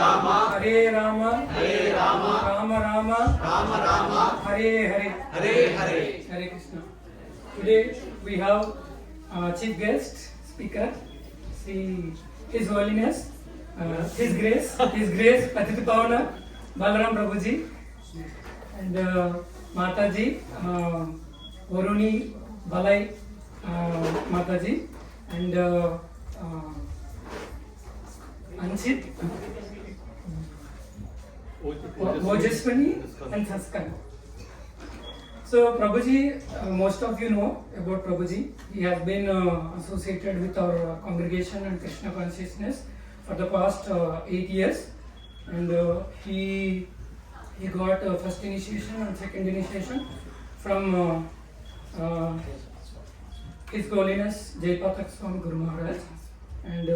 Hare Rama, Rama Rama, Hare Hare. Hare Krishna. Today we have chief guest speaker, His Holiness, His Grace Patita-pavana Balarama Prabhuji, and Mataji, Varuni Balai Mataji, and Anchit, Mojaswani, and Saskan. So Prabhuji, most of you know about Prabhuji. He has been associated with our congregation and Krishna consciousness for the past 8 years, and he got first initiation and second initiation from His Holiness HG Patita-pavana Guru Maharaj, and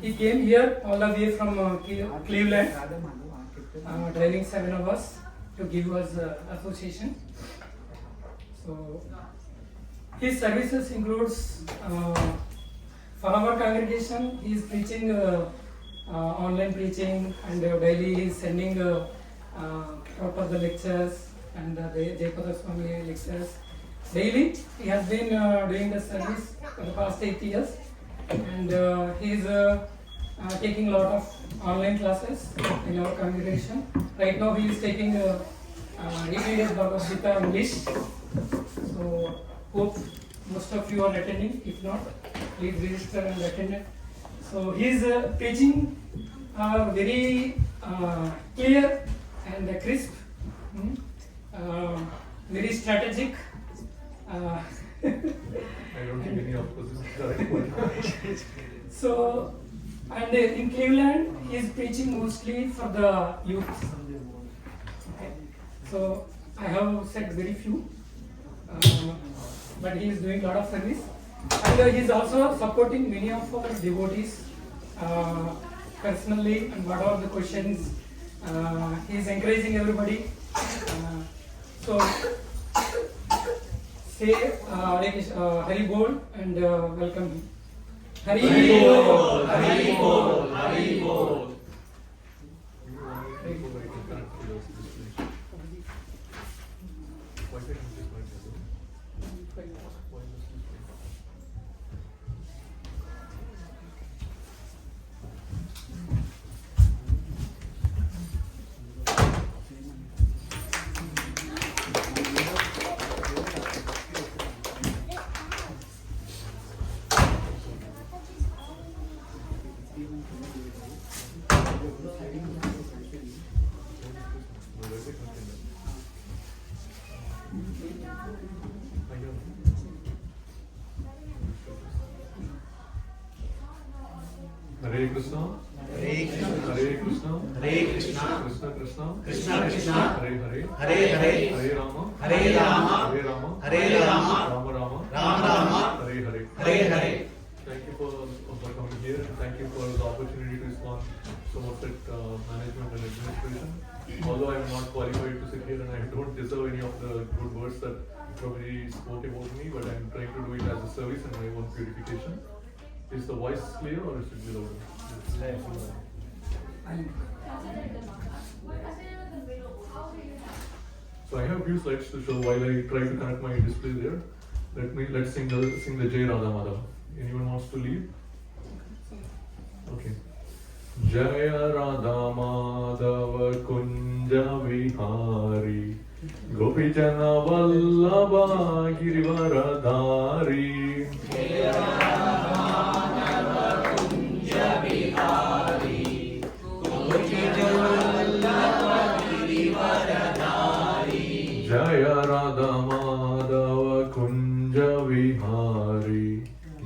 he came here all the way from Cleveland, driving 7 hours to give us association. So his services includes for our congregation. He is preaching online preaching, and daily he is sending out of the lectures and the HG Patita-pavana lectures. Daily he has been doing the service for the past 8 years, and he is taking a lot of online classes in our congregation. Right now he is taking 80 days Bhagavad Gita English. So hope most of you are attending. If not, please register and attend it. So his preaching are very clear and crisp, very strategic. I don't think any opposition. So, and in Cleveland, he is preaching mostly for the youth. Okay. So, I have said very few, but he is doing a lot of service, and he is also supporting many of our devotees personally, and what are the questions. He is encouraging everybody. So, say Hari Bol and welcome him. Hari Bol, Hari Bol, Hari Bol. Hare Krishna, Hare Krishna, Hare Krishna, Hare Krishna, Krishna Krishna, Krishna Krishna, Hare Hare, Hare Hare, Hare Rama, Hare Rama, Hare Rama, Hare Rama, Rama Rama, Rama Rama, Hare Hare. Hare Hare. Thank you for coming here, and thank you for the opportunity to respond to Somerset management and administration. Although I am not qualified to sit here and I don't deserve any of the good words that Prabhuji spoke about me, but I am trying to do it as a service and my own purification. Is the voice clear or is it louder? So I have a few slides to show while I try to connect my display there. Let's sing the Jai Radha Madhava. Anyone wants to lead? Okay. Jaya Radha Madhava Kunja Vihari Gopi Jana Vallabha Girivaradhari. Jaya Radha Madhava Kunja Vihari Gopi Jana Vallabha Girivaradhari. Jaya Radha Madhava Kunja Vihari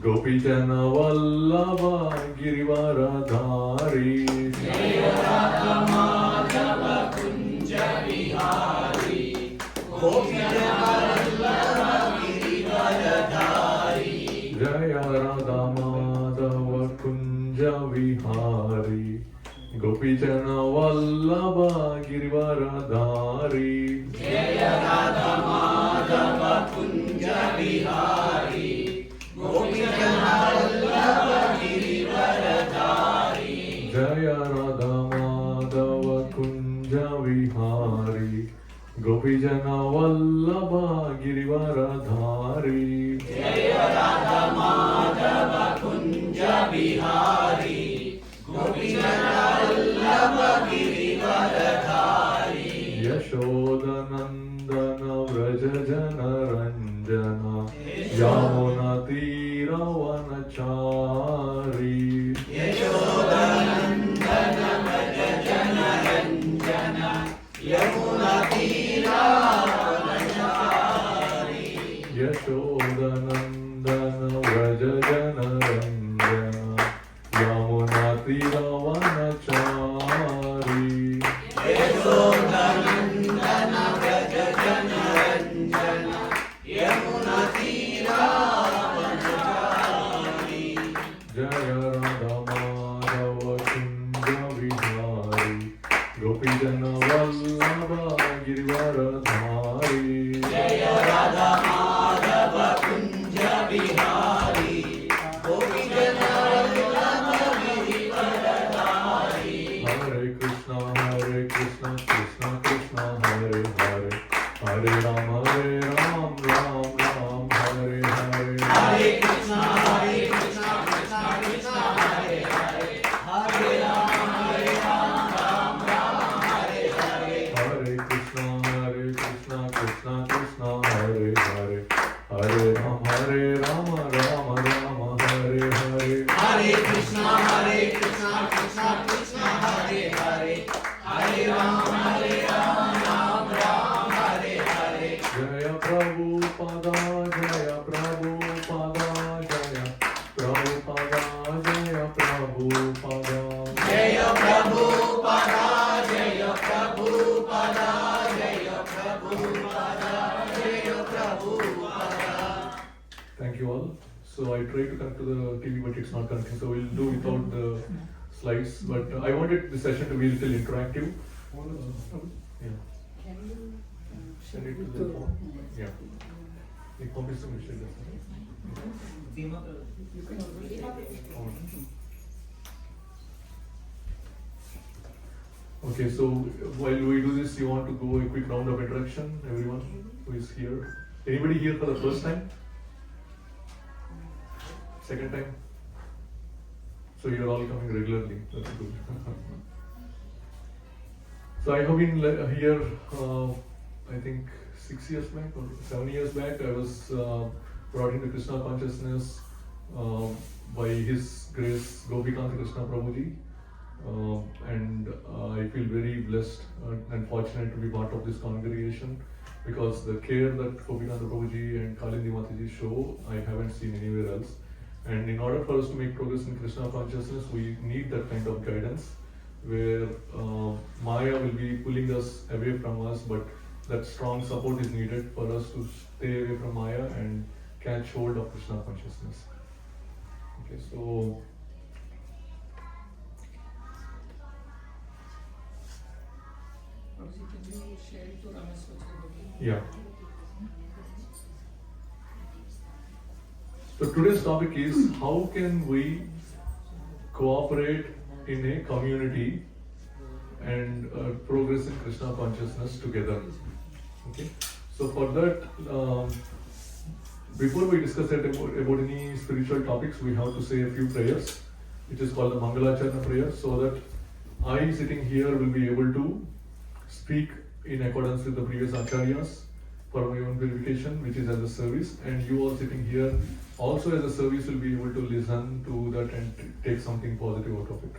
Gopi Jana Vallabha Girivaradhari. Jaya Radha Madhava Kunja Vihari Gopi Jana Vallabha Girivaradhari. Jaya Radha Madhava Kunja Vihari Gopi Jana Vallabha Girivaradhari. Jaya Radha Madhava Kunja Vihari Gopi Jana Vallabha Girivaradhari. जय राधा माधव कुंज विहारी गोपीजन वल्लभ गिरिवरधारी जय राधा माधव कुंज बिहारी गोपीजन वल्लभ गिरिवरधारी यशोदनंदन व्रज जन रंजन यमुना तीरवनचारी यशोदनंदन व्रज जन रंजन यमुना तीरावनचारी यशोदनंदन व्रज जन रंजन यमुना तीरवनचारी यशोदनंदन व्रज जन रंजन यमुना तीरावनचारी जय राधा माधव कुंज विहारी गोपीजन वल्लभ गिरिवरधारी जय राधा माधव कुंज बिहारी गोपीजन वल्लभ गिरिवरधारी हरे कृष्णा कृष्ण कृष्ण हरे हरे हरे राम राम राम हरे हरे हरे कृष्णा कृष्ण कृष्ण हरे हरे हरे राम राम राम हरे हरे हरे कृष्णा कृष्ण कृष्ण हरे हरे हरे राम राम राम हरे हरे हरे कृष्णा कृष्ण कृष्ण हरे हरे हरे राम राम हरे हरे जय प्रभुपादा जय प्रभुपादा जय प्रभुपादा जय प्रभुपादा जय प्रभुपादा जय प्रभुपादा जय प्रभुपादा जय Prabhupada Thank you all. So I tried to connect to the TV, but it's not connecting. So we'll do without the slides. But I wanted the session to be a little interactive. Yeah. Send it to the phone. Yeah. The phone is submitted. Okay, so while we do this, you want to go a quick round of introduction, everyone who is here. Anybody here for the first time? Second time? So you're all coming regularly. That's good. So I have been here, I think 6 years back or 7 years back. I was brought into Krishna consciousness by His Grace Gopikanta Krishna Prabhuji. And I feel very blessed and fortunate to be part of this congregation because the care that Gopikanta Prabhuji and Kalindi Mataji show, I haven't seen anywhere else. And in order for us to make progress in Krishna consciousness, we need that kind of guidance where Maya will be pulling us away from us, but that strong support is needed for us to stay away from Maya and catch hold of Krishna consciousness. Okay, so yeah. So today's topic is how can we cooperate in a community and progress in Krishna consciousness together. Okay. So for that, before we discuss about any spiritual topics, we have to say a few prayers, which is called the Mangalacharna prayer, so that I sitting here will be able to speak in accordance with the previous acharyas for my own purification, which is as a service, and you all sitting here also as a service will be able to listen to that and take something positive out of it.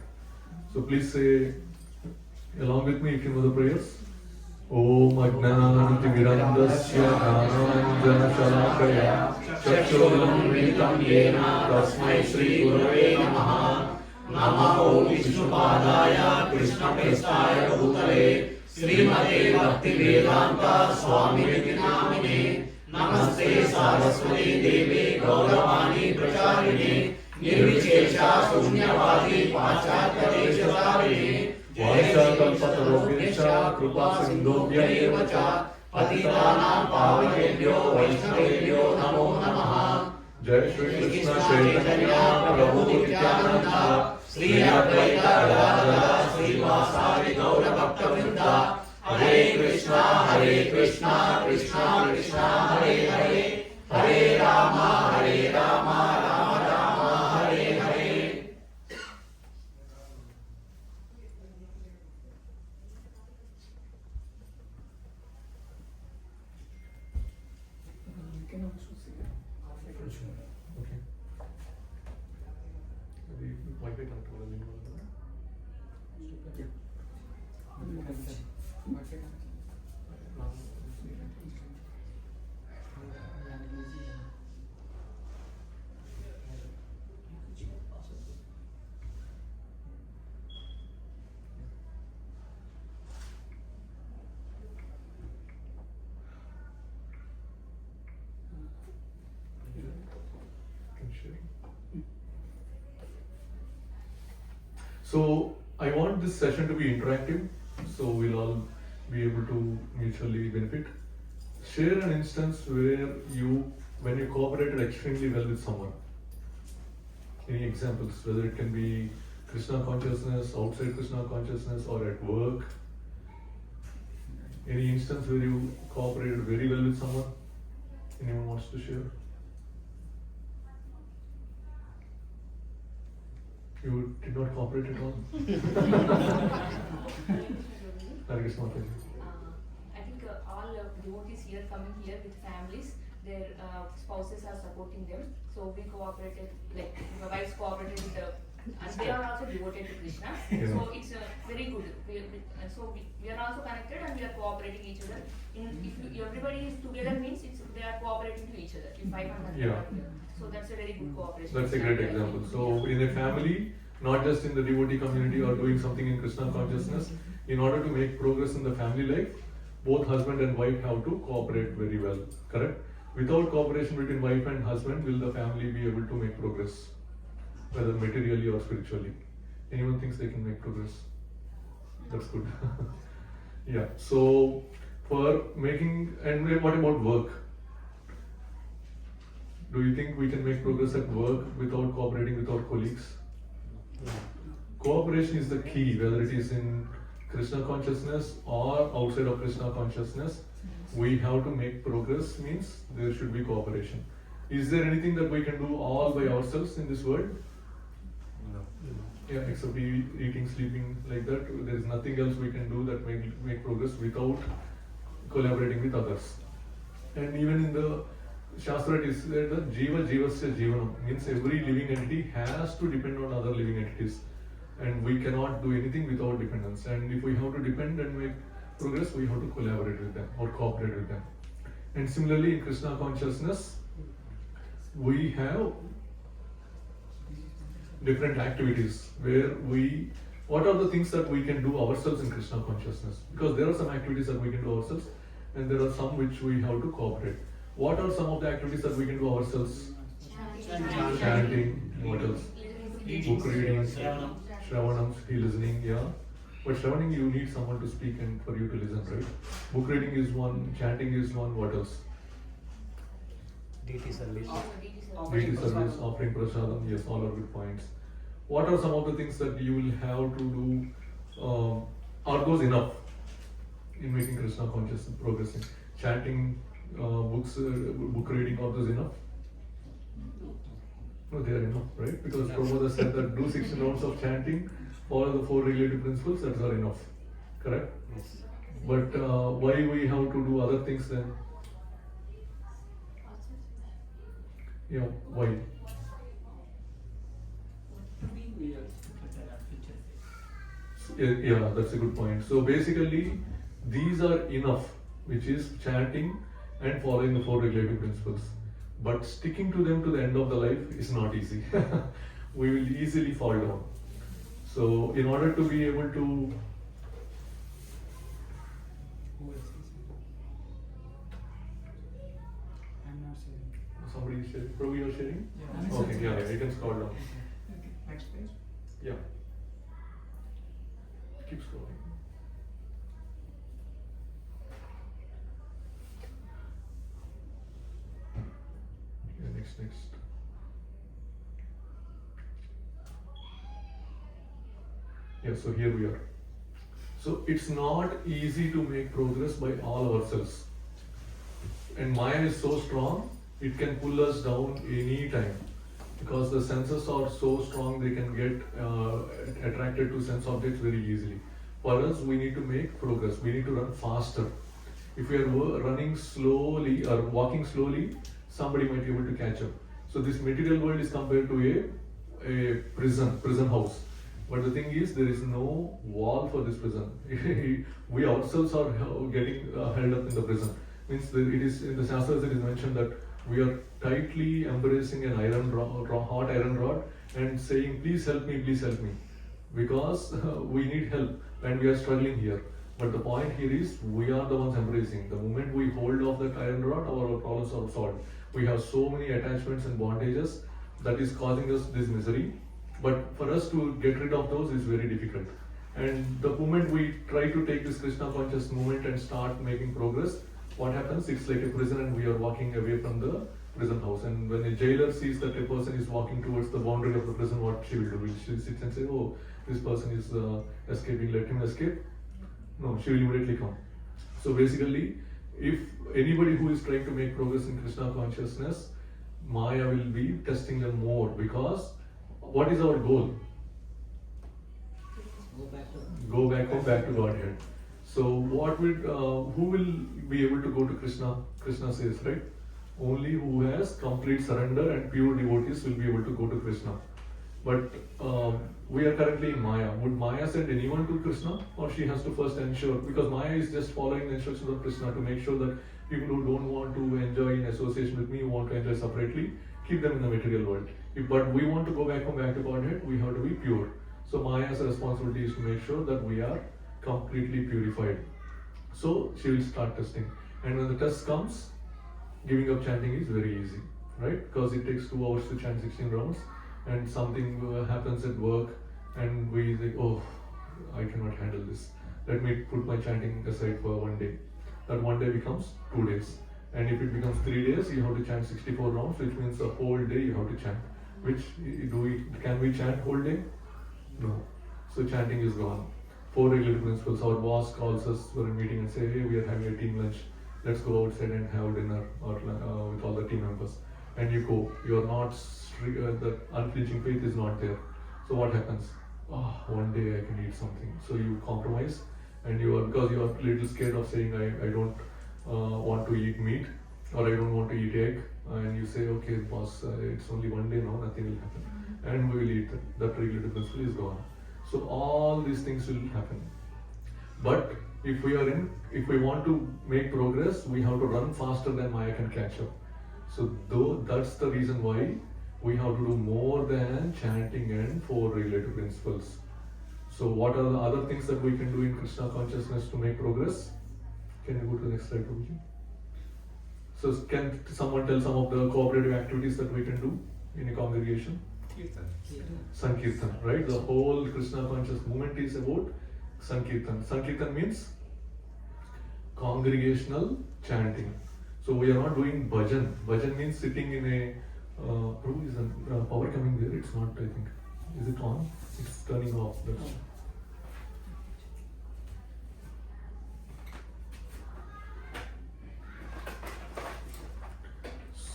So please say along with me if you know the prayers. Om Ajnanatimirandasya Jnananjanashalakaya Chakshurunmilitam Yena Tasmai Shri Gurave Namaha नमो विष्णुपादाय कृष्णप्रेष्ठाय भूतले श्रीमते भक्तिवेदांत स्वामिनिति नामिने नमस्ते सरस्वती देवी गौरवाणी प्रचारिणे निर्विशेषा शून्यवादी पाश्चात्यदेशतारिणे वाञ्छाकल्पतरुभ्यश्च कृपा सिन्धुभ्य एव च पतितानां पावनेभ्यो वैष्णवेभ्यो नमो नमः। जय श्री कृष्ण चैतन्य प्रभु Nityanand Sri Advaita Gadadhara Srivasadi Gaura Bhakta-vrinda. Hare Krishna, Krishna Krishna, Hare Hare, Hare Rama, Rama Rama, Hare Hare. You can also see it. Okay. The Wi-Fi connected with the link. So I want this session to be interactive, so we'll all be able to mutually benefit. Share an instance where when you cooperated extremely well with someone. Any examples, whether it can be Krishna consciousness, outside Krishna consciousness, or at work. Any instance where you cooperated very well with someone? Anyone wants to share? You did not cooperate at all? Hare Krishna. I think all devotees here coming here with families, their spouses are supporting them. So we cooperated, like the wives cooperated with and they are also devoted to Krishna. Yeah. So it's very good. We are also connected and we are cooperating each other. If everybody is together means they are cooperating to each other. If 500 Yeah. so that's a very good cooperation. That's a great example. So in a family, not just in the devotee community or doing something in Krishna consciousness, in order to make progress in the family life, both husband and wife have to cooperate very well, correct? Without cooperation between wife and husband, will the family be able to make progress, whether materially or spiritually? Anyone thinks they can make progress? That's good. Yeah, so for making, and what about work? Do you think we can make progress at work without cooperating with our colleagues? Cooperation is the key, whether it is in Krishna consciousness or outside of Krishna consciousness. We have to make progress, means there should be cooperation. Is there anything that we can do all by ourselves in this world? No. Yeah, except eating, sleeping, like that. There is nothing else we can do that make progress without collaborating with others. And even in the Shastra it is said that Jiva Jivasya Jivanam, means every living entity has to depend on other living entities. And we cannot do anything without dependence. And if we have to depend and make progress, we have to collaborate with them or cooperate with them. And similarly in Krishna consciousness, we have different activities where what are the things that we can do ourselves in Krishna consciousness? Because there are some activities that we can do ourselves and there are some which we have to cooperate. What are some of the activities that we can do ourselves? Chanting, what else? Book reading, Shravanam, listening, yeah. But Shravanam, you need someone to speak and for you to listen, right? Book reading is one, chanting is one, what else? Deity service. Deity service, offering prasadam, yes, all are good points. What are some of the things that you will have to do? Are those enough in making Krishna conscious and progressing? Chanting, books, book reading, are those enough? No, they are enough, right? Because Prabhupada said that do 16 rounds of chanting, follow the 4 regulative principles, that are enough, correct? Yes. But why we have to do other things then? Yeah, why? Yeah, that's a good point. So basically, these are enough, which is chanting and following the 4 regulative principles. But sticking to them to the end of the life is not easy. We will easily fall down. So in order to be able to I'm not sharing. somebody is sharing. Prabhu, you are sharing? Yeah. Okay, yeah, you can scroll down. Okay, next page. Yeah. Keep scrolling. Yeah, next. Yeah, so here we are. So it's not easy to make progress by all ourselves. And Maya is so strong, it can pull us down any time. Because the senses are so strong, they can get attracted to sense objects very easily. For us, we need to make progress. We need to run faster. If we are running slowly or walking slowly, somebody might be able to catch up. So this material world is compared to a prison house. But the thing is, there is no wall for this prison. We ourselves are getting held up in the prison. Means that it is in the Shastras it is mentioned that we are tightly embracing an hot iron rod and saying, please help me, because we need help and we are struggling here. But the point here is, we are the ones embracing. The moment we hold off that iron rod, our problems are solved. We have so many attachments and bondages that is causing us this misery. But for us to get rid of those is very difficult. And the moment we try to take this Krishna conscious movement and start making progress, what happens? It's like a prison and we are walking away from the prison house. And when a jailer sees that a person is walking towards the boundary of the prison, what she will do? Will she sit and say, oh, this person is escaping, let him escape? No, she will immediately come. So basically, if anybody who is trying to make progress in Krishna consciousness, Maya will be testing them more, because what is our goal? Go back home, back to Godhead. So what will, who will be able to go to Krishna? Krishna says, right? Only who has complete surrender and pure devotees will be able to go to Krishna. But we are currently in Maya. Would Maya send anyone to Krishna? Or she has to first ensure, because Maya is just following the instructions of Krishna to make sure that people who don't want to enjoy in association with me, who want to enjoy separately, keep them in the material world. But we want to go back home, back to Godhead, we have to be pure. So Maya's responsibility is to make sure that we are completely purified. So she will start testing. And when the test comes, giving up chanting is very easy, right? Because it takes 2 hours to chant 16 rounds, and something happens at work, and we think, oh, I cannot handle this. Let me put my chanting aside for 1 day. That 1 day becomes 2 days. And if it becomes 3 days, you have to chant 64 rounds, which means a whole day you have to chant. Can we chant whole day? No. So chanting is gone. 4 regulative principles. Our boss calls us for a meeting and say, hey, we are having a team lunch. Let's go outside and have dinner with all the team members. And you go. You are not the unflinching faith is not there. So what happens? Oh, 1 day I can eat something. So you compromise, and because you are a little scared of saying I don't want to eat meat, or I don't want to eat egg, and you say, okay, boss, it's only 1 day now, nothing will happen, and we will eat it. That regulative principle is gone. So all these things will happen. But if we want to make progress, we have to run faster than Maya can catch up. So that's the reason why we have to do more than chanting and 4 regulative principles. So what are the other things that we can do in Krishna consciousness to make progress? Can you go to the next slide, Prabhuji? So can someone tell some of the cooperative activities that we can do in a congregation? Sankirtan, right? The whole Krishna conscious movement is about Sankirtan. Sankirtan means congregational chanting. So we are not doing bhajan. Bhajan means sitting in a is the power coming there? It's not, I think. Is it on? It's turning off.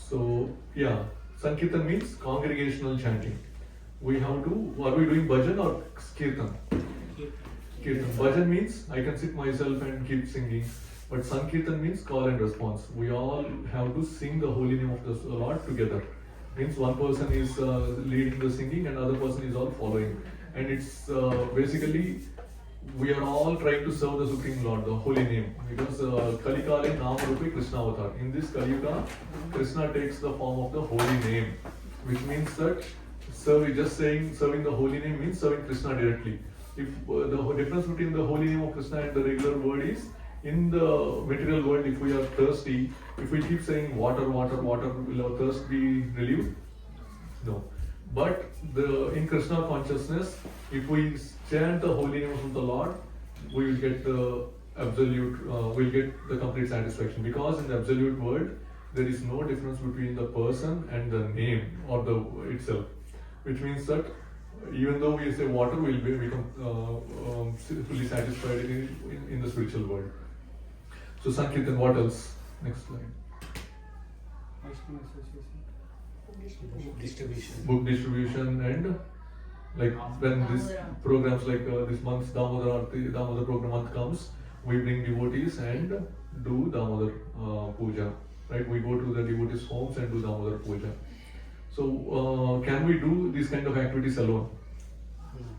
So yeah, Sankirtan means congregational chanting. Are we doing bhajan or kirtan? Kirtan. Bhajan means I can sit myself and keep singing. But Sankirtan means call and response. We all have to sing the holy name of the Lord together. Means one person is leading the singing and other person is all following. And it's basically, we are all trying to serve the Supreme Lord, the holy name. Because Kali Kali Nama Rupi Krishna Avatar. In this Kali Yuga, Krishna takes the form of the holy name. Which means that serving the holy name means serving Krishna directly. If the difference between the holy name of Krishna and the regular word is, in the material world, if we are thirsty, if we keep saying water, water, water, will our thirst be relieved? No. But in Krishna consciousness, if we chant the holy name of the Lord, we will get the absolute, we'll get the complete satisfaction. Because in the absolute world, there is no difference between the person and the name or the itself. Which means that even though we say water, we'll become fully satisfied in the spiritual world. So Sankirtan, what else? Next slide. Book distribution and like when this programs like this month's Damodar program month comes, we bring devotees and do Damodar puja. Right? We go to the devotees' homes and do Damodar puja. So can we do these kind of activities alone?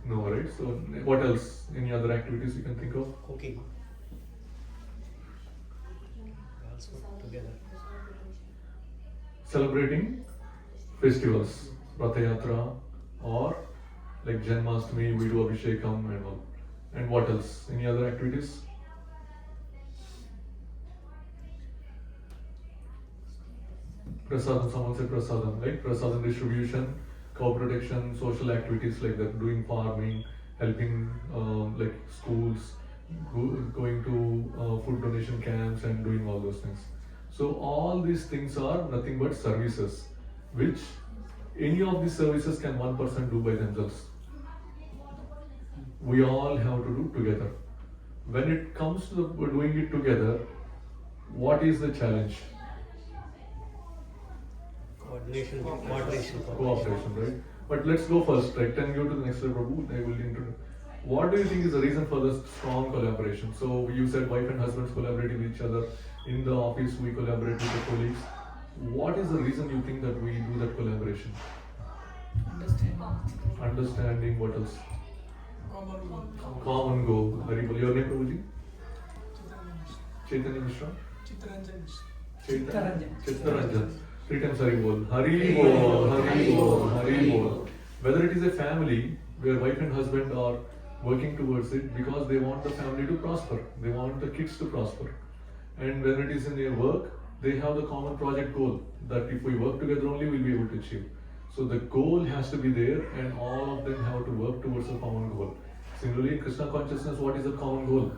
No, right? So what else? Any other activities you can think of? Cooking. Girls work together. Celebrating festivals, Ratha Yatra, or like Janmashtami, we do Abhishekam and all. And what else? Any other activities? Prasadam, someone said prasadam, right? Prasadam distribution, cow protection, social activities like that, doing farming, helping like schools, going to food donation camps and doing all those things. So all these things are nothing but services, which any of these services can one person do by themselves. We all have to do together. When it comes to doing it together, what is the challenge? Coordination. Cooperation, right? But let's go first, right? Then go to the next slide, Prabhu. I will introduce. What do you think is the reason for the strong collaboration? So you said wife and husbands collaborate with each other. In the office, we collaborate with the colleagues. What is the reason you think that we do that collaboration? Understanding. What else? Common goal. Very well. Your name, Prabhuji? Chaitanya Mishra. Chittaranjan. 3 times Hari Bol. Hari Bol, Hari Bol, Hari Bol. Whether it is a family where wife and husband are working towards it because they want the family to prosper, they want the kids to prosper. And when it is in their work, they have the common project goal that if we work together only, we'll be able to achieve. So the goal has to be there and all of them have to work towards a common goal. Similarly, in Krishna consciousness, what is the common goal?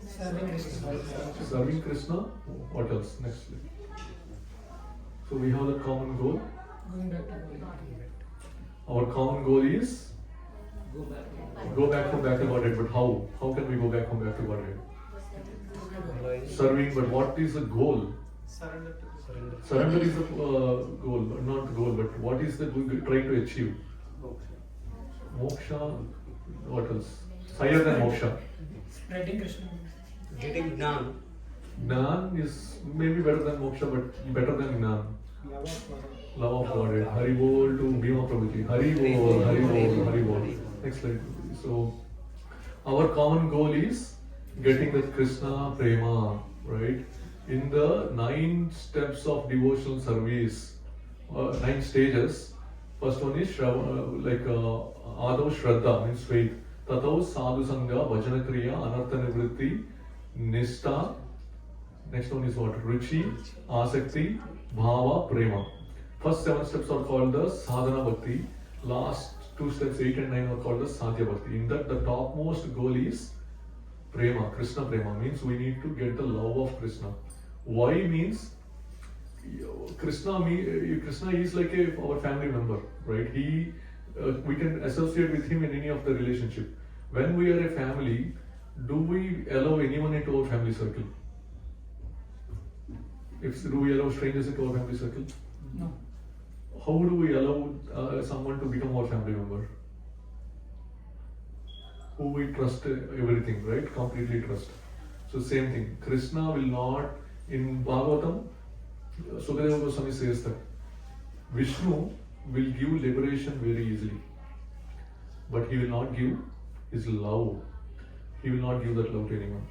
Serving Krishna. What else? Next slide. So we have the common goal. Our common goal is go back from back to Godhead. But how? How can we go back from back to Godhead? Serving, but what is the goal? Surrender is the goal, not the goal, but what is the trying to achieve? Moksha. What else? Higher than moksha. Spreading Krishna. Getting Gnan. Gnan is maybe better than moksha, but better than Gnan. Love of Godhead. Hari Bol to Bhima Prabhuji. Hari Bol, Hari Bol, Hari Bol. Next slide. So, our common goal is getting the Krishna Prema, right? In the 9 steps of devotional service, 9 stages, first one is Adav Shraddha, means faith. Tatav Sadhu Sangha, Vajana Kriya, Anartha Nivritti, Nishta. Next one is what? Ruchi, Asakti, Bhava, Prema. First 7 steps are called the Sadhana Bhakti. Last 2 steps, 8 and 9, are called the Sadhya Bhakti. In that, the topmost goal is Prema, Krishna Prema, means we need to get the love of Krishna. Why means Krishna is like our family member, right? We can associate with him in any of the relationship. When we are a family, do we allow anyone into our family circle? Do we allow strangers into our family circle? No. How do we allow someone to become our family member? Who we trust everything, right? Completely trust. So same thing. Krishna will not, in Bhagavatam, Sukadeva Goswami says that Vishnu will give liberation very easily, but he will not give his love. He will not give that love to anyone.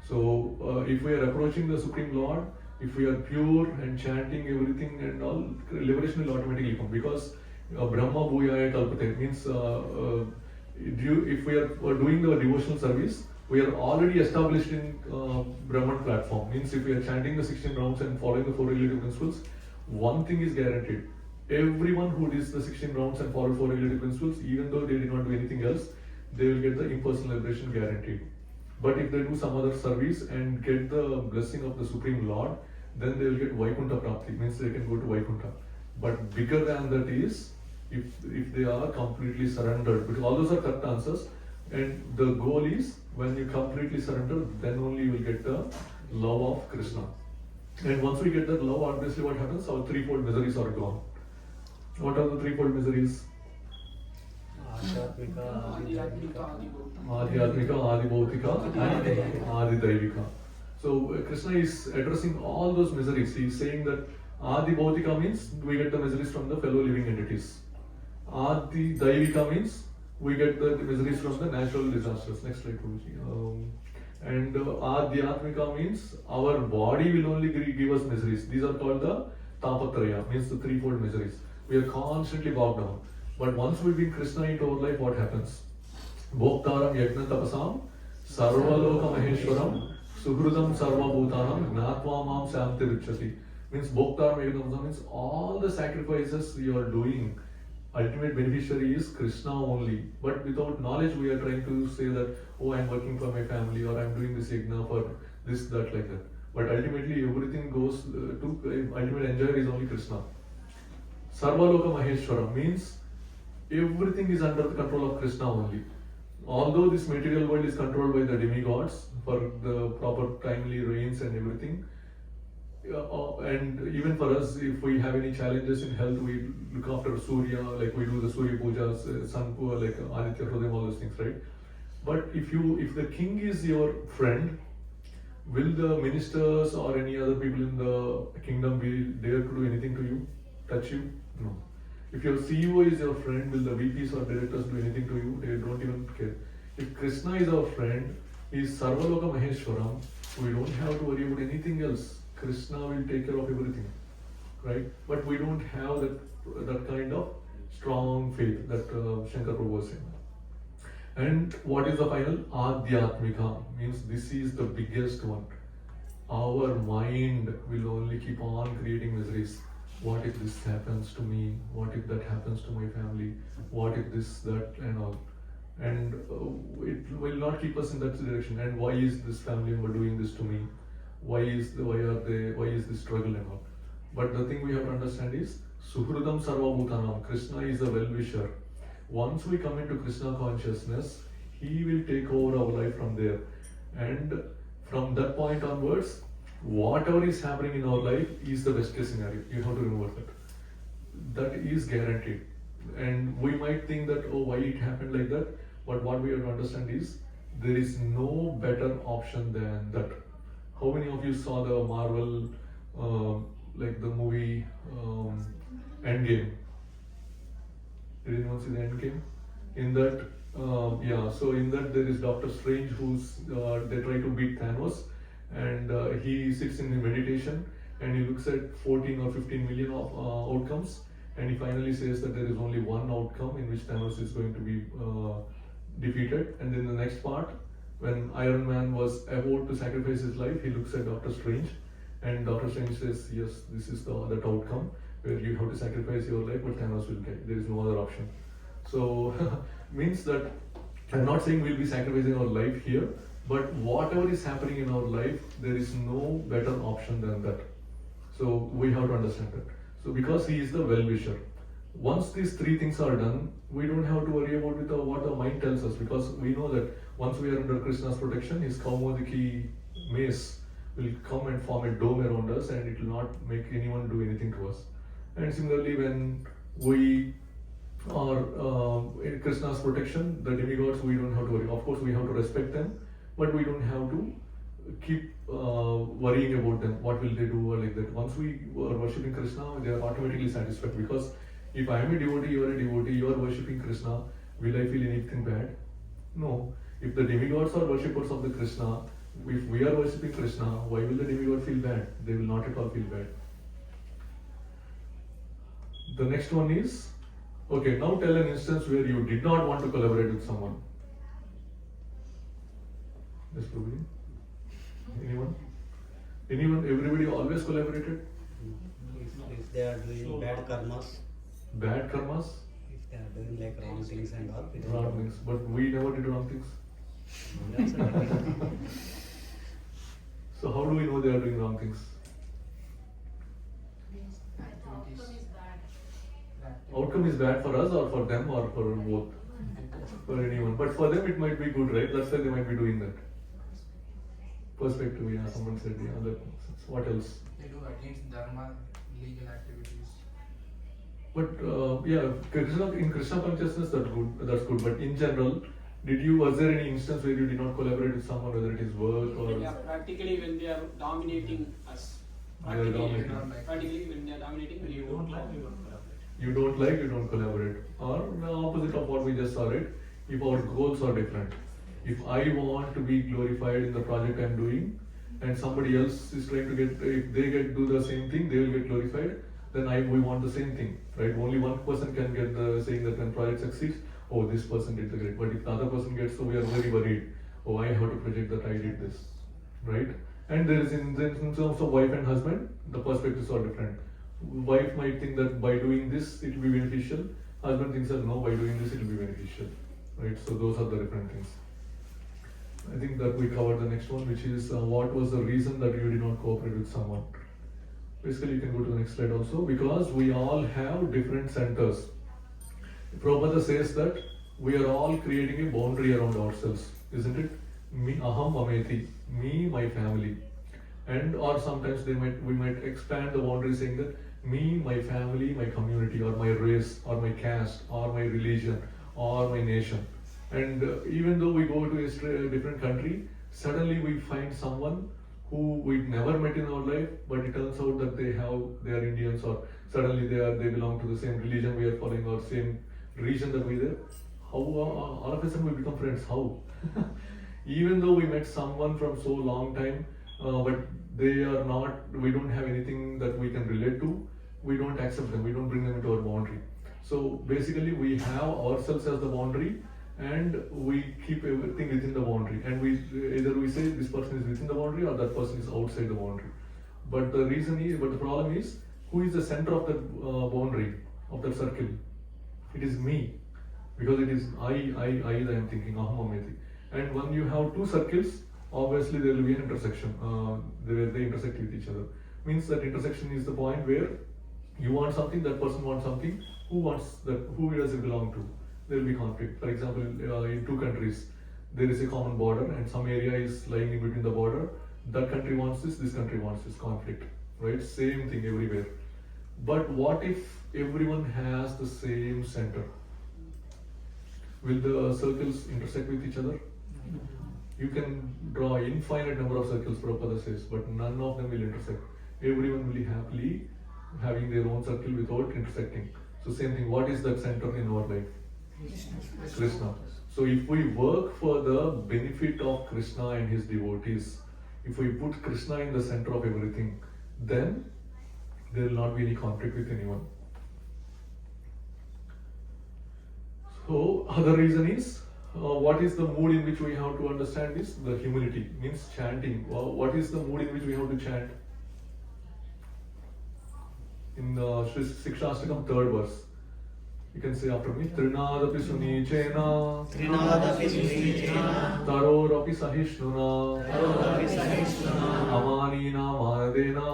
So if we are approaching the Supreme Lord, if we are pure and chanting everything and all, liberation will automatically come, because Brahma Bhuyaya Kalpate means if we are doing the devotional service, we are already established in Brahman platform. Means if we are chanting the 16 rounds and following the 4 relative principles, one thing is guaranteed. Everyone who does the 16 rounds and follow 4 relative principles, even though they did not do anything else, they will get the impersonal liberation guaranteed. But if they do some other service and get the blessing of the Supreme Lord, then they will get Vaikuntha Prapti, means they can go to Vaikuntha. But bigger than that is if they are completely surrendered, because all those are correct answers. And the goal is when you completely surrender, then only you will get the love of Krishna. And once we get that love, obviously what happens? Our threefold miseries are gone. What are the threefold miseries? Adhyatmika, Adhyatmika, Adibhautika, Adidaivika. So Krishna is addressing all those miseries. He is saying that Adibhautika means we get the miseries from the fellow living entities. Adidaivika means we get the miseries from the natural disasters. Next slide, Prabhuji. And Adhyatmika means our body will only give us miseries. These are called the Tapatraya, means the threefold miseries. We are constantly bogged down. But once we bring Krishna into our life, what happens? Bhoktaram Yajna Tapasam Sarvaloka Maheshwaram Suhrudam Sarva Bhutanam Gnatva Mam Samti Richati. Means Bhoktaram Yajna Tapasam means all the sacrifices you are doing, ultimate beneficiary is Krishna only. But without knowledge, we are trying to say that, oh, I am working for my family, or I am doing this yajna for this, that, like that. But ultimately, everything goes to ultimate enjoyer is only Krishna. Sarvaloka Maheshwara means everything is under the control of Krishna only. Although this material world is controlled by the demigods for the proper timely rains and everything, and even for us, if we have any challenges in health, we look after Surya, like we do the Surya Pujas, Sun Puja, like Aditya Hridayam, all those things, right? But if the king is your friend, will the ministers or any other people in the kingdom be dare to do anything to you, touch you? No. If your CEO is your friend, will the VPs or directors do anything to you? They don't even care. If Krishna is our friend, he is Sarvaloka Maheshwaram, we don't have to worry about anything else. Krishna will take care of everything, right? But we don't have that kind of strong faith that Shankar Prabhu was saying. And what is the final? Adhyatmika means this is the biggest one. Our mind will only keep on creating miseries. What if this happens to me? What if that happens to my family? What if this, that, and all? And it will not keep us in that direction. And why is this family member doing this to me? Why is this struggle and all? But the thing we have to understand is Suhrudam Sarva Bhutanam. Krishna is a well-wisher. Once we come into Krishna consciousness, he will take over our life from there. And from that point onwards, whatever is happening in our life is the best case scenario. You have to remember that. That is guaranteed. And we might think that, oh, why it happened like that? But what we have to understand is there is no better option than that. How many of you saw the Marvel, like the movie Endgame? Did anyone see the Endgame? In that, so in that there is Doctor Strange who's, they try to beat Thanos, and he sits in meditation and he looks at 14 or 15 million of outcomes, and he finally says that there is only one outcome in which Thanos is going to be defeated. And then the next part, when Iron Man was about to sacrifice his life, he looks at Doctor Strange, and Doctor Strange says, yes, this is that outcome where you have to sacrifice your life, but Thanos will die. There is no other option. So means that I'm not saying we'll be sacrificing our life here, but whatever is happening in our life, there is no better option than that. So we have to understand that. So because he is the well-wisher, once these three things are done, we don't have to worry about what the mind tells us, because we know that once we are under Krishna's protection, his Kaumodiki mace will come and form a dome around us, and it will not make anyone do anything to us. And similarly, when we are in Krishna's protection, the demigods, we don't have to worry. Of course, we have to respect them, but we don't have to keep worrying about them. What will they do or like that? Once we are worshipping Krishna, they are automatically satisfied, because if I am a devotee, you are a devotee, you are worshipping Krishna, will I feel anything bad? No. If the demigods are worshippers of the Krishna, if we are worshipping Krishna, why will the demigod feel bad? They will not at all feel bad. The next one is, okay, now tell an instance where you did not want to collaborate with someone. Yes, Prabhuji? Anyone? Anyone? Everybody always collaborated? If they are doing bad karmas, Bad karmas? if they are doing like wrong things and all, we don't Wrong things. But we never did wrong things. That's it. So how do we know they are doing wrong things? outcome is bad for us or for them or for both, for anyone. But for them it might be good, right? That's why they might be doing that. Perspective, yeah, someone said, yeah, what else? They do against dharma, legal activities. But in Krishna consciousness that's good. But in general, was there any instance where you did not collaborate with someone, whether it is work or? Yeah, practically when they are dominating us. They are dominating. Practically when they are dominating, we don't like. You don't like, you don't collaborate. Or the opposite of what we just saw, right? If our goals are different. If I want to be glorified in the project I'm doing, and somebody else is trying to if they do the same thing, they will get glorified, then we want the same thing, right? Only one person can get saying that when project succeeds, oh, this person did the great. But if the other person gets, so we are very worried. Oh, I have to project that I did this, right? And there is in terms of wife and husband, the perspectives are different. Wife might think that by doing this it will be beneficial. Husband thinks that no, by doing this it will be beneficial, right? So those are the different things. I think that we covered the next one, which is what was the reason that you did not cooperate with someone. Basically, you can go to the next slide also. Because we all have different centers. Prabhupada says that we are all creating a boundary around ourselves, isn't it? Me, aham, mameti, me, my family. And or sometimes we might expand the boundary saying that me, my family, my community, or my race, or my caste, or my religion, or my nation. And even though we go to a different country, suddenly we find someone who we've never met in our life, but it turns out that they are Indians, or suddenly they belong to the same religion we are following, or same region that we are. How all of a sudden we become friends? How? Even though we met someone from so long time, but they are not. We don't have anything that we can relate to. We don't accept them. We don't bring them into our boundary. So basically, we have ourselves as the boundary, and we keep everything within the boundary, and either we say this person is within the boundary or that person is outside the boundary. But the problem is, who is the center of that boundary, of that circle? It is me, because it is I that I am thinking, aham mameti. And when you have two circles, obviously there will be an intersection. They intersect with each other. Means that intersection is the point where you want something, that person wants something. Who does it belong to? There will be conflict. For example, in two countries, there is a common border, and some area is lying in between the border. That country wants this country wants this, conflict, right? Same thing everywhere. But what if everyone has the same center? Will the circles intersect with each other? You can draw infinite number of circles, Prabhupada says, but none of them will intersect. Everyone will be happily having their own circle without intersecting. So same thing, what is that center in our life? Krishna. So if we work for the benefit of Krishna and his devotees, if we put Krishna in the center of everything, then there will not be any conflict with anyone. So other reason is, what is the mood in which we have to understand this? The humility, means chanting. What is the mood in which we have to chant? In Sikshastakam 3rd verse, you can say after me, Trinadapi Sunichena, Tarorapi Sahishnuna, Amanina Manadena,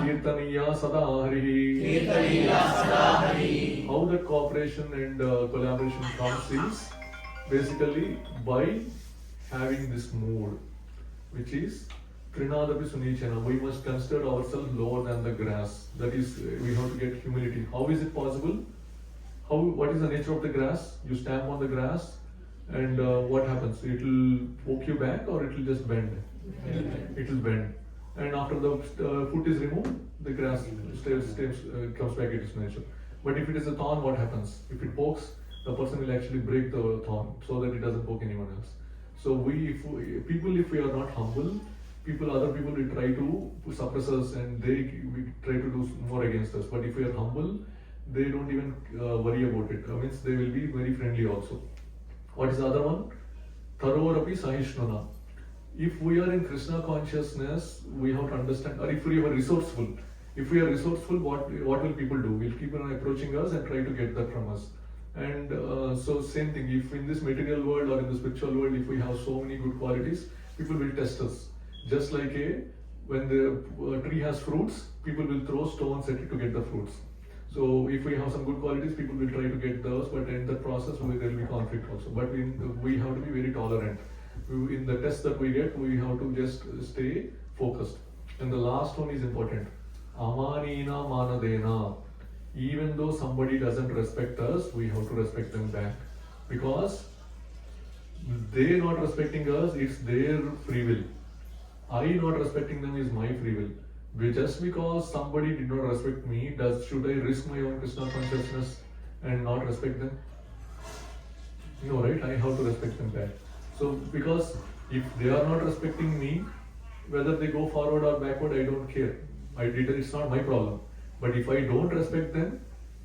Kirtaniya Sadahari. How that cooperation and collaboration comes is basically by having this mood, which is Trinadapi Sunichena. We must consider ourselves lower than the grass. That is, we have to get humility. How is it possible? What is the nature of the grass? You stamp on the grass, and what happens? It will poke you back, or it will just bend? It will bend. And after the foot is removed, the grass comes back to its nature. But if it is a thorn, what happens? If it pokes, the person will actually break the thorn so that it doesn't poke anyone else. So if we are not humble, other people will try to suppress us, and we try to do more against us. But if we are humble, they don't even worry about it. Means they will be very friendly also. What is the other one? Tarorapi Sahishnuna. If we are in Krishna consciousness, we have to understand, or if we are resourceful. If we are resourceful, what will people do? Will people are approaching us and try to get that from us. And so same thing, if in this material world or in the spiritual world, if we have so many good qualities, people will test us. Just like when the tree has fruits, people will throw stones at it to get the fruits. So if we have some good qualities, people will try to get those, but in the process there will be conflict also. But we have to be very tolerant. In the test that we get, we have to just stay focused. And the last one is important. Amanina manadena. Even though somebody doesn't respect us, we have to respect them back. Because they not respecting us, it's their free will. I not respecting them is my free will. Just because somebody did not respect me, should I risk my own Krishna consciousness and not respect them? No, right? I have to respect them back. So, because if they are not respecting me, whether they go forward or backward, I don't care. It's not my problem. But if I don't respect them,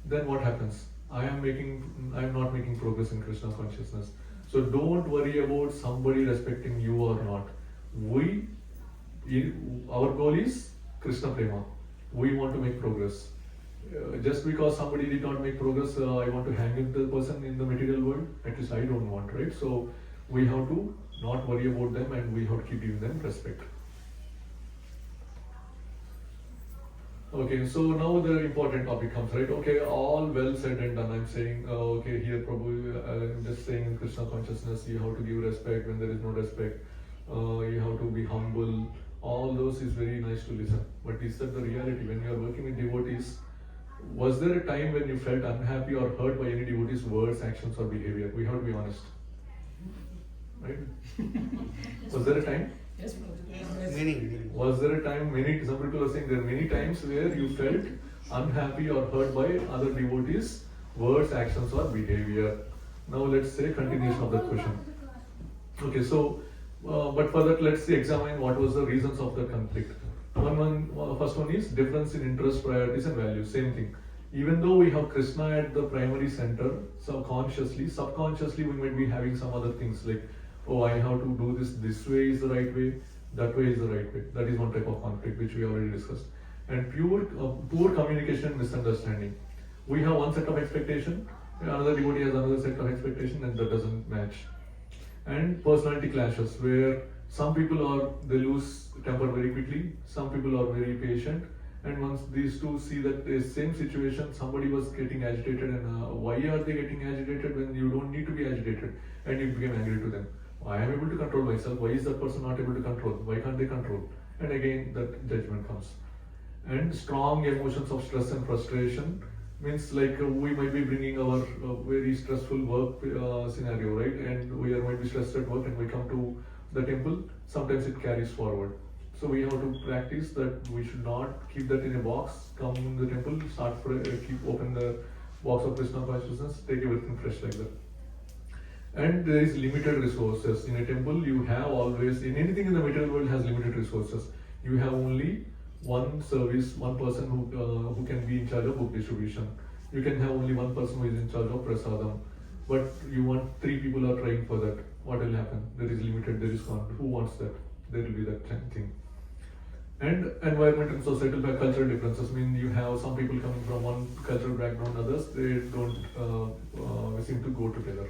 then what happens? I am not making progress in Krishna consciousness. So don't worry about somebody respecting you or not. Our goal is Krishna Prema. We want to make progress. Just because somebody did not make progress, I want to hang with the person in the material world. At least I don't want, right? So we have to not worry about them and we have to keep giving them respect. Okay, so now the important topic comes, right? Okay, all well said and done. I'm saying, okay, here Prabhu, I'm just saying in Krishna consciousness, you have to give respect when there is no respect. You have to be humble. All those is very nice to listen. But is that the reality? When you are working with devotees, was there a time when you felt unhappy or hurt by any devotee's words, actions, or behavior? We have to be honest. Right? Was there a time? Yes, Prabhu. Many. Was there a time, some people are saying there are many times where you felt unhappy or hurt by other devotees' words, actions, or behavior? Now let's say continuation of that question. Okay, so, but for that, let's examine what was the reasons of the conflict. First one is difference in interest, priorities, and values. Same thing. Even though we have Krishna at the primary center, subconsciously we might be having some other things like, oh, I have to do this way is the right way, that way is the right way. That is one type of conflict which we already discussed. And poor communication and misunderstanding. We have one set of expectation, another devotee has another set of expectation, and that doesn't match. And personality clashes, where some people they lose temper very quickly, some people are very patient, and once these two see that the same situation, somebody was getting agitated, and why are they getting agitated when you don't need to be agitated, and you became angry to them. I am able to control myself, why is that person not able to control? Why can't they control? And again that judgment comes. And strong emotions of stress and frustration means like we might be bringing our very stressful work scenario, right? And we might be stressed at work and we come to the temple, sometimes it carries forward. So we have to practice that we should not keep that in a box, come in the temple, open the box of Krishna consciousness, take everything fresh like that. And there is limited resources. In a temple, you have always, in anything in the material world has limited resources. You have only one service, one person who can be in charge of book distribution. You can have only one person who is in charge of prasadam. But you want 3 people are trying for that. What will happen? There is limited, there is conflict. Who wants that? There will be that thing. And environment and societal cultural differences mean you have some people coming from one cultural background, others they don't seem to go together.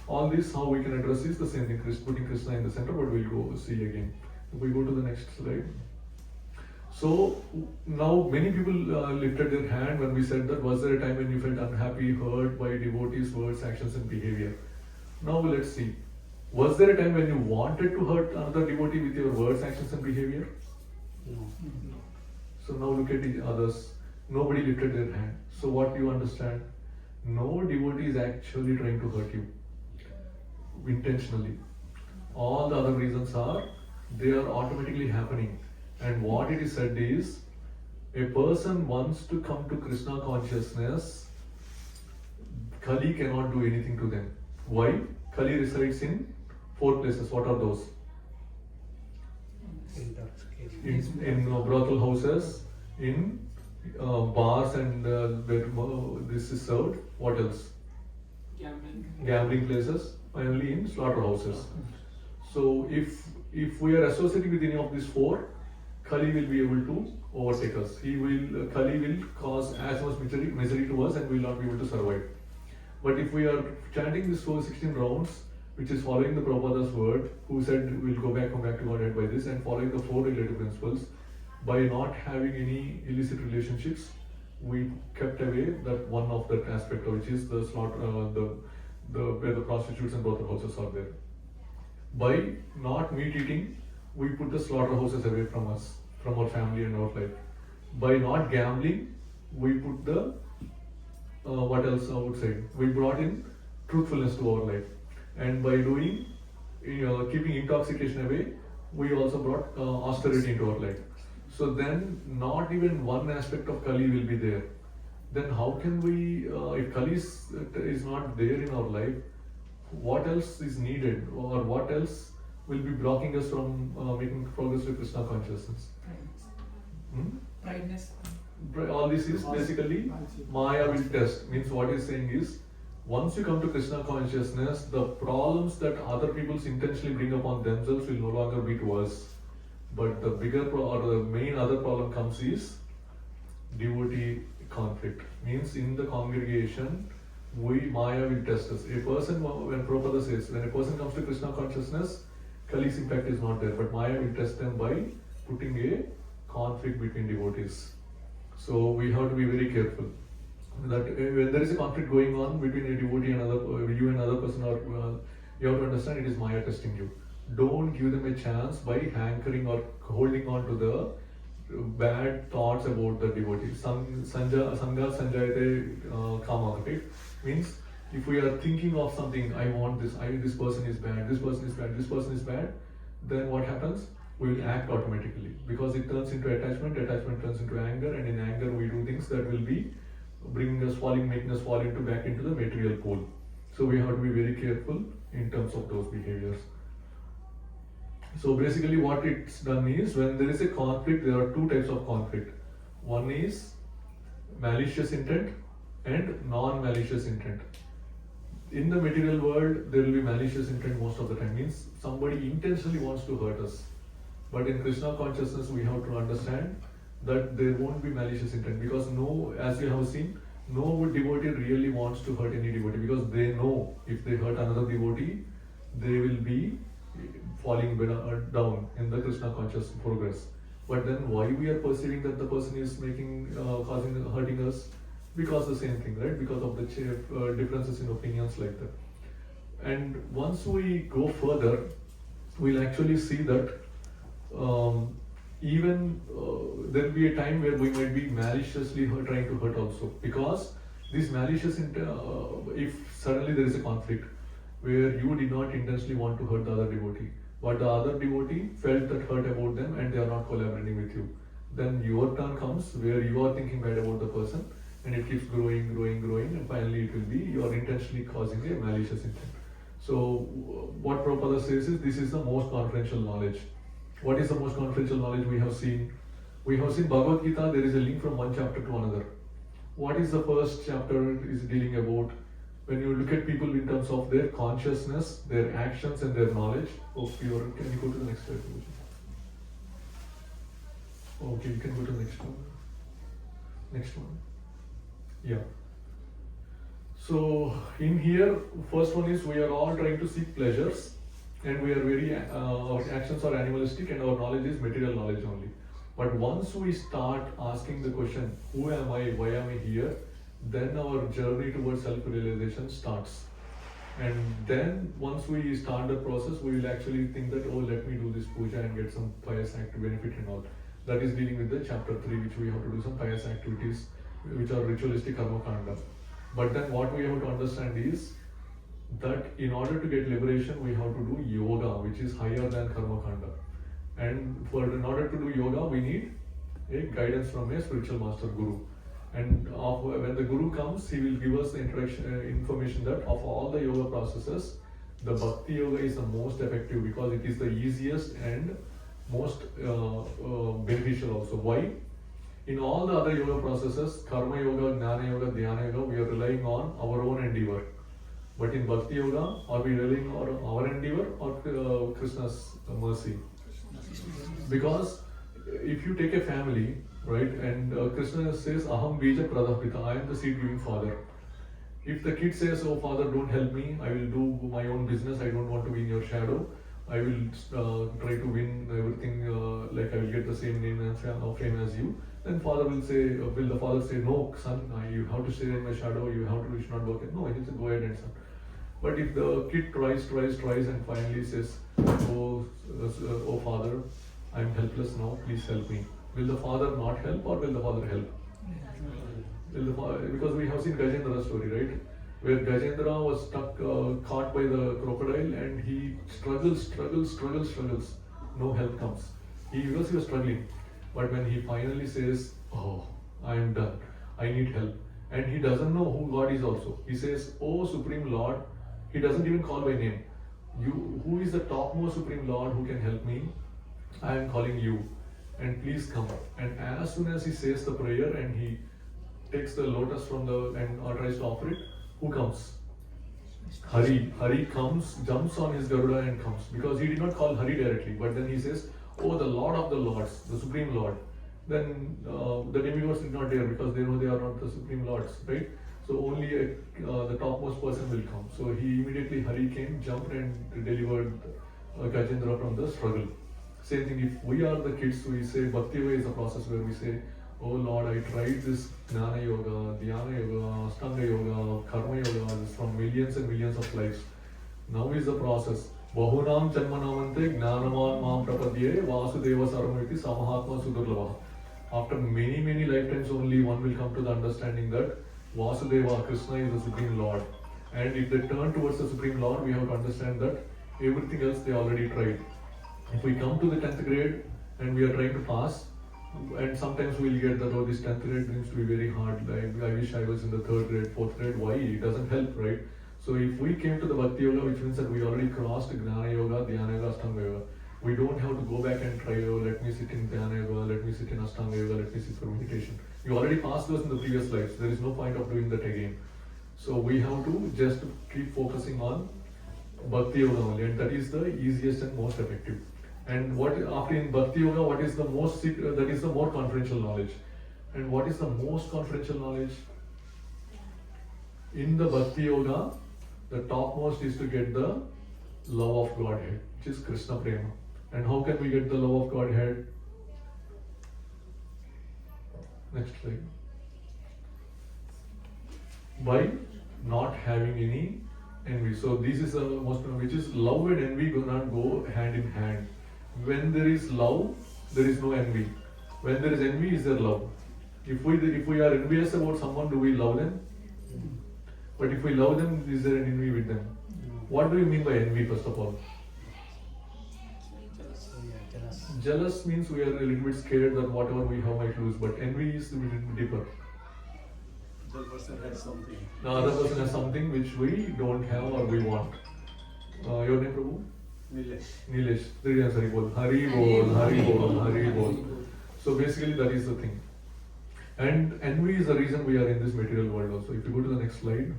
All this, how we can address is the same thing, putting Krishna in the center, but we'll go see again. If we go to the next slide. So now many people lifted their hand when we said that, was there a time when you felt unhappy, hurt by devotees' words, actions, and behavior? Now let's see. Was there a time when you wanted to hurt another devotee with your words, actions, and behavior? No. So now look at the others. Nobody lifted their hand. So what do you understand? No devotee is actually trying to hurt you intentionally. All the other reasons they are automatically happening. And what it is said is, a person wants to come to Krishna consciousness, Kali cannot do anything to them. Why? Kali resides in 4 places. What are those? In brothel houses, in bars and where this is served. What else? Gambling places, finally in slaughterhouses. So if we are associating with any of these 4, Kali will be able to overtake us. Kali will cause as much misery to us and we will not be able to survive. But if we are chanting this 16 rounds, which is following the Prabhupada's word, who said we'll come back to Godhead by this, and following the 4 relative principles, by not having any illicit relationships, we kept away that one of that aspect, which is the slaughter, the where the prostitutes and brothel houses are there. By not meat eating, we put the slaughterhouses away from us, from our family and our life. By not gambling, we put the what else I would say? We brought in truthfulness to our life, and by doing keeping intoxication away, we also brought austerity into our life. So then, not even one aspect of Kali will be there. Then how can we, if Kali is not there in our life, what else is needed, or what else will be blocking us from making progress with Krishna consciousness? Brightness. All this is basically Maya will test. Means what he's saying is, once you come to Krishna consciousness, the problems that other people intentionally bring upon themselves will no longer be to us. But the bigger or the main other problem comes is devotee conflict. Means in the congregation, Maya will test us. A person, when Prabhupada says, when a person comes to Krishna consciousness, Kali's impact is not there, but Maya will test them by putting a conflict between devotees. So we have to be very careful that when there is a conflict going on between a devotee and you and another person, or you have to understand it is Maya testing you. Don't give them a chance by hankering or holding on to the bad thoughts about the devotee. Sangha Sanjayate Kama, right? Means if we are thinking of something, I want this, this person is bad, this person is bad, this person is bad, then what happens? We will act automatically, because it turns into attachment turns into anger, and in anger we do things that will be making us fall back into the material pole. So we have to be very careful in terms of those behaviors. So basically what it's done is, when there is a conflict, there are two types of conflict. One is malicious intent and non-malicious intent. In the material world, there will be malicious intent most of the time. Means somebody intentionally wants to hurt us. But in Krishna consciousness, we have to understand that there won't be malicious intent, because as you have seen, no devotee really wants to hurt any devotee, because they know if they hurt another devotee, they will be falling down in the Krishna conscious progress. But then why we are perceiving that the person is hurting us? Because the same thing, right? Because of the differences in opinions like that. And once we go further, we'll actually see that even there will be a time where we might be maliciously trying to hurt also, because this malicious if suddenly there is a conflict where you did not intentionally want to hurt the other devotee, but the other devotee felt that hurt about them and they are not collaborating with you, then your turn comes where you are thinking bad about the person, and it keeps growing, and finally it will be you are intentionally causing a malicious intent. So what Prabhupada says is, this is the most confidential knowledge. What is the most confidential knowledge we have seen? We have seen Bhagavad Gita, there is a link from one chapter to another. What is the first chapter is dealing about? When you look at people in terms of their consciousness, their actions and their knowledge. Can you go to the next slide? Okay, you can go to the next one. Next one. Yeah. So in here, first one is we are all trying to seek pleasures, and we are very, our actions are animalistic and our knowledge is material knowledge only. But once we start asking the question, who am I, why am I here, then our journey towards self-realization starts. And then once we start the process, we will actually think that, oh, let me do this puja and get some pious act benefit and all. That is dealing with the chapter 3, which we have to do some pious activities, which are ritualistic karma kanda. But then what we have to understand is that in order to get liberation, we have to do yoga, which is higher than karma kanda. And in order to do yoga, we need a guidance from a spiritual master guru. And when the guru comes, he will give us the information that of all the yoga processes, the bhakti yoga is the most effective, because it is the easiest and most beneficial also. Why? In all the other yoga processes, karma yoga, jnana yoga, dhyana yoga, we are relying on our own endeavor. But in bhakti yoga, are we relying on our endeavor or Krishna's mercy? Because if you take a family, right, and Krishna says, Aham bija pradapita, I am the seed giving father. If the kid says, oh father, don't help me, I will do my own business, I don't want to be in your shadow, I will try to win everything, like I will get the same name and fame as you. Then father will say, will the father say, no son, you have to stay in my shadow, you should not work. No, he will say, go ahead and son. But if the kid tries and finally says, oh father, I am helpless now, please help me. Will the father not help or will the father help? Because we have seen Gajendra's story, right? Where Gajendra was stuck, caught by the crocodile, and he struggles. No help comes. Because he was struggling. But when he finally says, oh, I am done, I need help. And he doesn't know who God is also. He says, oh Supreme Lord, he doesn't even call by name. You, who is the topmost Supreme Lord who can help me? I am calling you. And please come. And as soon as he says the prayer and he takes the lotus from or tries to offer it, who comes? Hari comes, jumps on his Garuda and comes. Because he did not call Hari directly, but then he says, oh, the Lord of the Lords, the Supreme Lord. Then the demigods did not dare because they know they are not the Supreme Lords, right? So only the topmost person will come. So he immediately, Hari came, jumped and delivered Gajendra from the struggle. Same thing, if we are the kids, we say, Bhakti Yoga is a process where we say, oh Lord, I tried this Jnana Yoga, Dhyana Yoga, Ashtanga Yoga, Karma Yoga, this from millions and millions of lives. Now is the process. Bahunam Janmanamante Gnanaman Mam Prapadye Vasudeva Saramiti Samahatma Sudurlava. After many lifetimes only one will come to the understanding that Vasudeva, Krishna is the Supreme Lord. And if they turn towards the Supreme Lord, we have to understand that everything else they already tried. If we come to the 10th grade and we are trying to pass, and sometimes we'll get that, oh, this 10th grade seems to be very hard, like I wish I was in the 3rd grade, 4th grade, why? It doesn't help, right? So if we came to the Bhakti Yoga, which means that we already crossed Jnana Yoga, Dhyana Yoga, Ashtanga Yoga, we don't have to go back and try, oh, let me sit in Dhyana Yoga, let me sit in Ashtanga Yoga, let me sit for meditation. You already passed those in the previous lives, there is no point of doing that again. So we have to just keep focusing on Bhakti Yoga only, and that is the easiest and most effective. And what after in Bhakti Yoga, what is the most secret, that is the more confidential knowledge. And what is the most confidential knowledge? In the Bhakti Yoga, the topmost is to get the love of Godhead, which is Krishna Prema. And how can we get the love of Godhead? Next slide. By not having any envy. So this is the most, which is love and envy do not go hand in hand. When there is love, there is no envy. When there is envy, is there love? If we are envious about someone, do we love them? But if we love them, is there an envy with them? What do you mean by envy, first of all? Jealous means we are a little bit scared that whatever we have might lose, but envy is a little bit deeper. The person has something. The other person has something which we don't have or we want. Your name, Prabhu? Nilesh. Three times Hari Bol. Hari Bol, Hari Bol, Hari Bol. So basically that is the thing. And envy is the reason we are in this material world also. If you go to the next slide,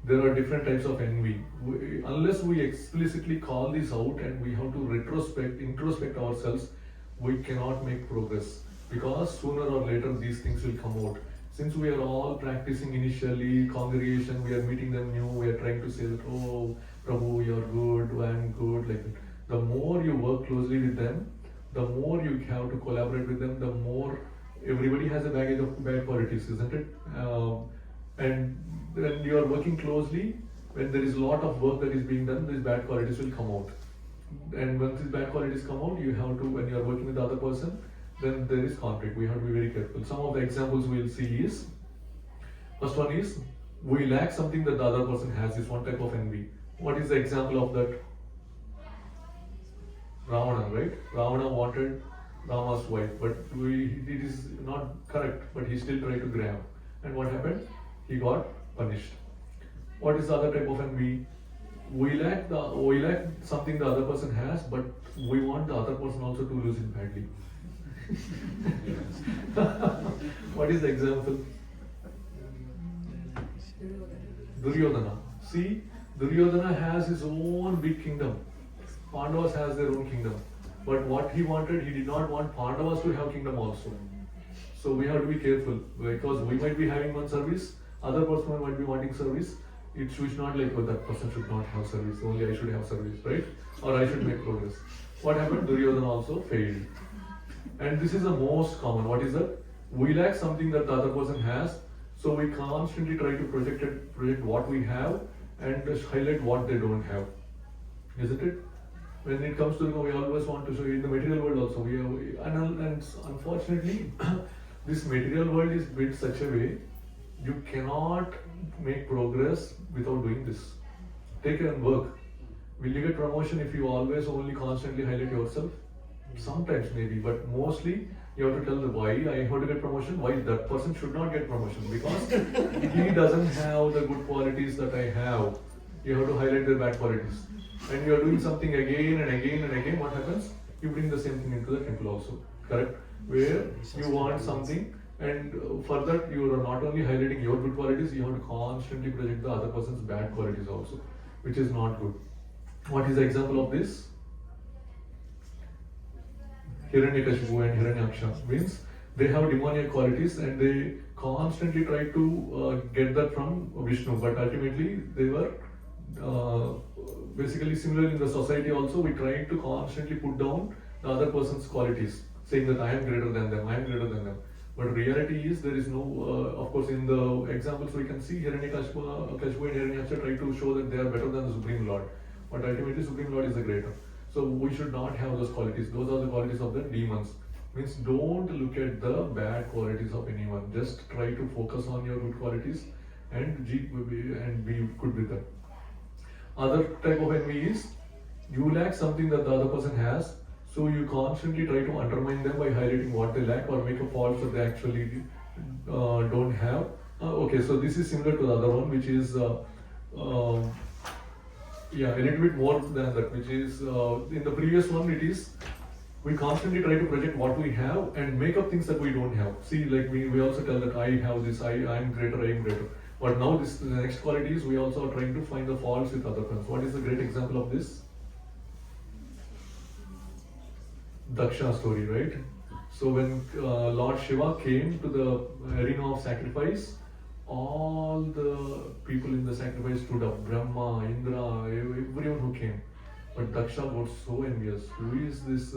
there are different types of envy. Unless we explicitly call this out and we have to introspect ourselves, we cannot make progress. Because sooner or later these things will come out. Since we are all practicing initially, congregation, we are meeting them new, we are trying to say that, oh, Prabhu, you are good, I am good, like that. The more you work closely with them, the more you have to collaborate with them, the more everybody has a baggage of bad qualities, isn't it? And when you are working closely, when there is a lot of work that is being done, these bad qualities will come out. And once these bad qualities come out, you have to, when you are working with the other person, then there is conflict. We have to be very careful. Some of the examples we will see is, first one is, we lack something that the other person has, is one type of envy. What is the example of that? Ravana, right? Ravana wanted Rama's wife, but it is not correct, but he still tried to grab. And what happened? He got punished. What is the other type of envy? We lack something the other person has, but we want the other person also to lose it badly. What is the example? Duryodhana. See, Duryodhana has his own big kingdom. Pandavas has their own kingdom. But what he wanted, he did not want Pandavas to have kingdom also. So we have to be careful, because we might be having one service, other person might be wanting service. It should not like, oh, that person should not have service, only I should have service, right? Or I should make progress. What happened? Duryodhana also failed. And this is the most common. What is that? We lack something that the other person has, so we constantly try to project what we have and just highlight what they don't have. Isn't it? When it comes to, we always want to show in the material world also. And unfortunately, this material world is built such a way you cannot make progress without doing this. Take your work. Will you get promotion if you always only constantly highlight yourself? Sometimes maybe, but mostly you have to tell the why I have to get promotion, why that person should not get promotion, because he doesn't have the good qualities that I have. You have to highlight their bad qualities. And you are doing something again and again and again, what happens? You bring the same thing into the temple also, correct? Where you want something, and for that you are not only highlighting your good qualities, you have to constantly project the other person's bad qualities also, which is not good. What is the example of this? Hiranyakashipu and Hiranyaksha means they have demoniac qualities and they constantly try to get that from Vishnu, but ultimately they were basically similar in the society also. We try to constantly put down the other person's qualities, saying that I am greater than them, I am greater than them. But reality is there is no, of course in the examples we can see Hiranyakashipu and Hiranyaksha try to show that they are better than the Supreme Lord, but ultimately Supreme Lord is the greater. So we should not have those qualities. Those are the qualities of the demons. Means don't look at the bad qualities of anyone. Just try to focus on your good qualities and be good with them. Other type of envy is you lack something that the other person has, so you constantly try to undermine them by highlighting what they lack or make a fault that they actually don't have. Okay, so this is similar to the other one, which is a little bit more than that, which is in the previous one it is we constantly try to project what we have and make up things that we don't have. See, like we also tell that I have this, I am greater, I am greater. But now the next quality is we also are trying to find the faults with other friends. What is the great example of this? Daksha story, right? So when Lord Shiva came to the arena of sacrifice, all the people in the sacrifice stood up, Brahma, Indra, everyone who came. But Daksha got so envious. Who is this?